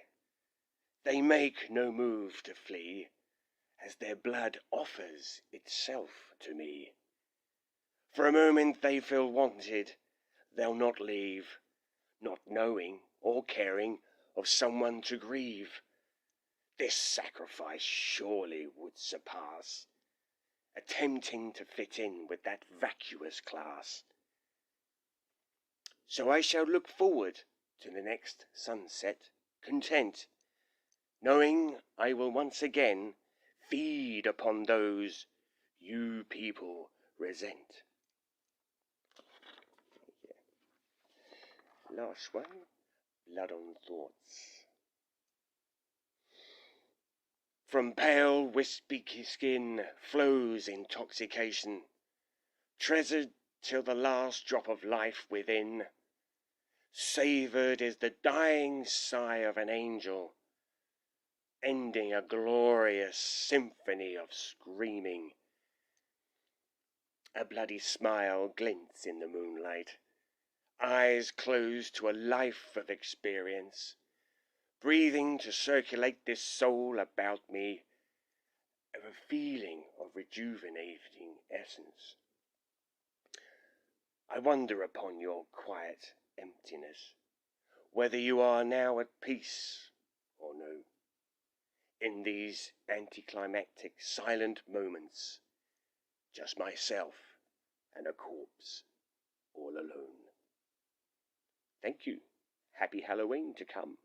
They make no move to flee, as their blood offers itself to me. For a moment they feel wanted, they'll not leave, not knowing or caring of someone to grieve. This sacrifice surely would surpass, attempting to fit in with that vacuous class. So I shall look forward to the next sunset, content, knowing I will once again feed upon those you people resent. Last one, Blood on Thoughts. From pale wispy skin flows intoxication, treasured till the last drop of life within. Savoured is the dying sigh of an angel, ending a glorious symphony of screaming. A bloody smile glints in the moonlight, eyes closed to a life of experience, breathing to circulate this soul about me, of a feeling of rejuvenating essence. I wonder upon your quiet emptiness, whether you are now at peace or no. In these anticlimactic silent moments, just myself and a corpse all alone. Thank you. Happy Halloween to come.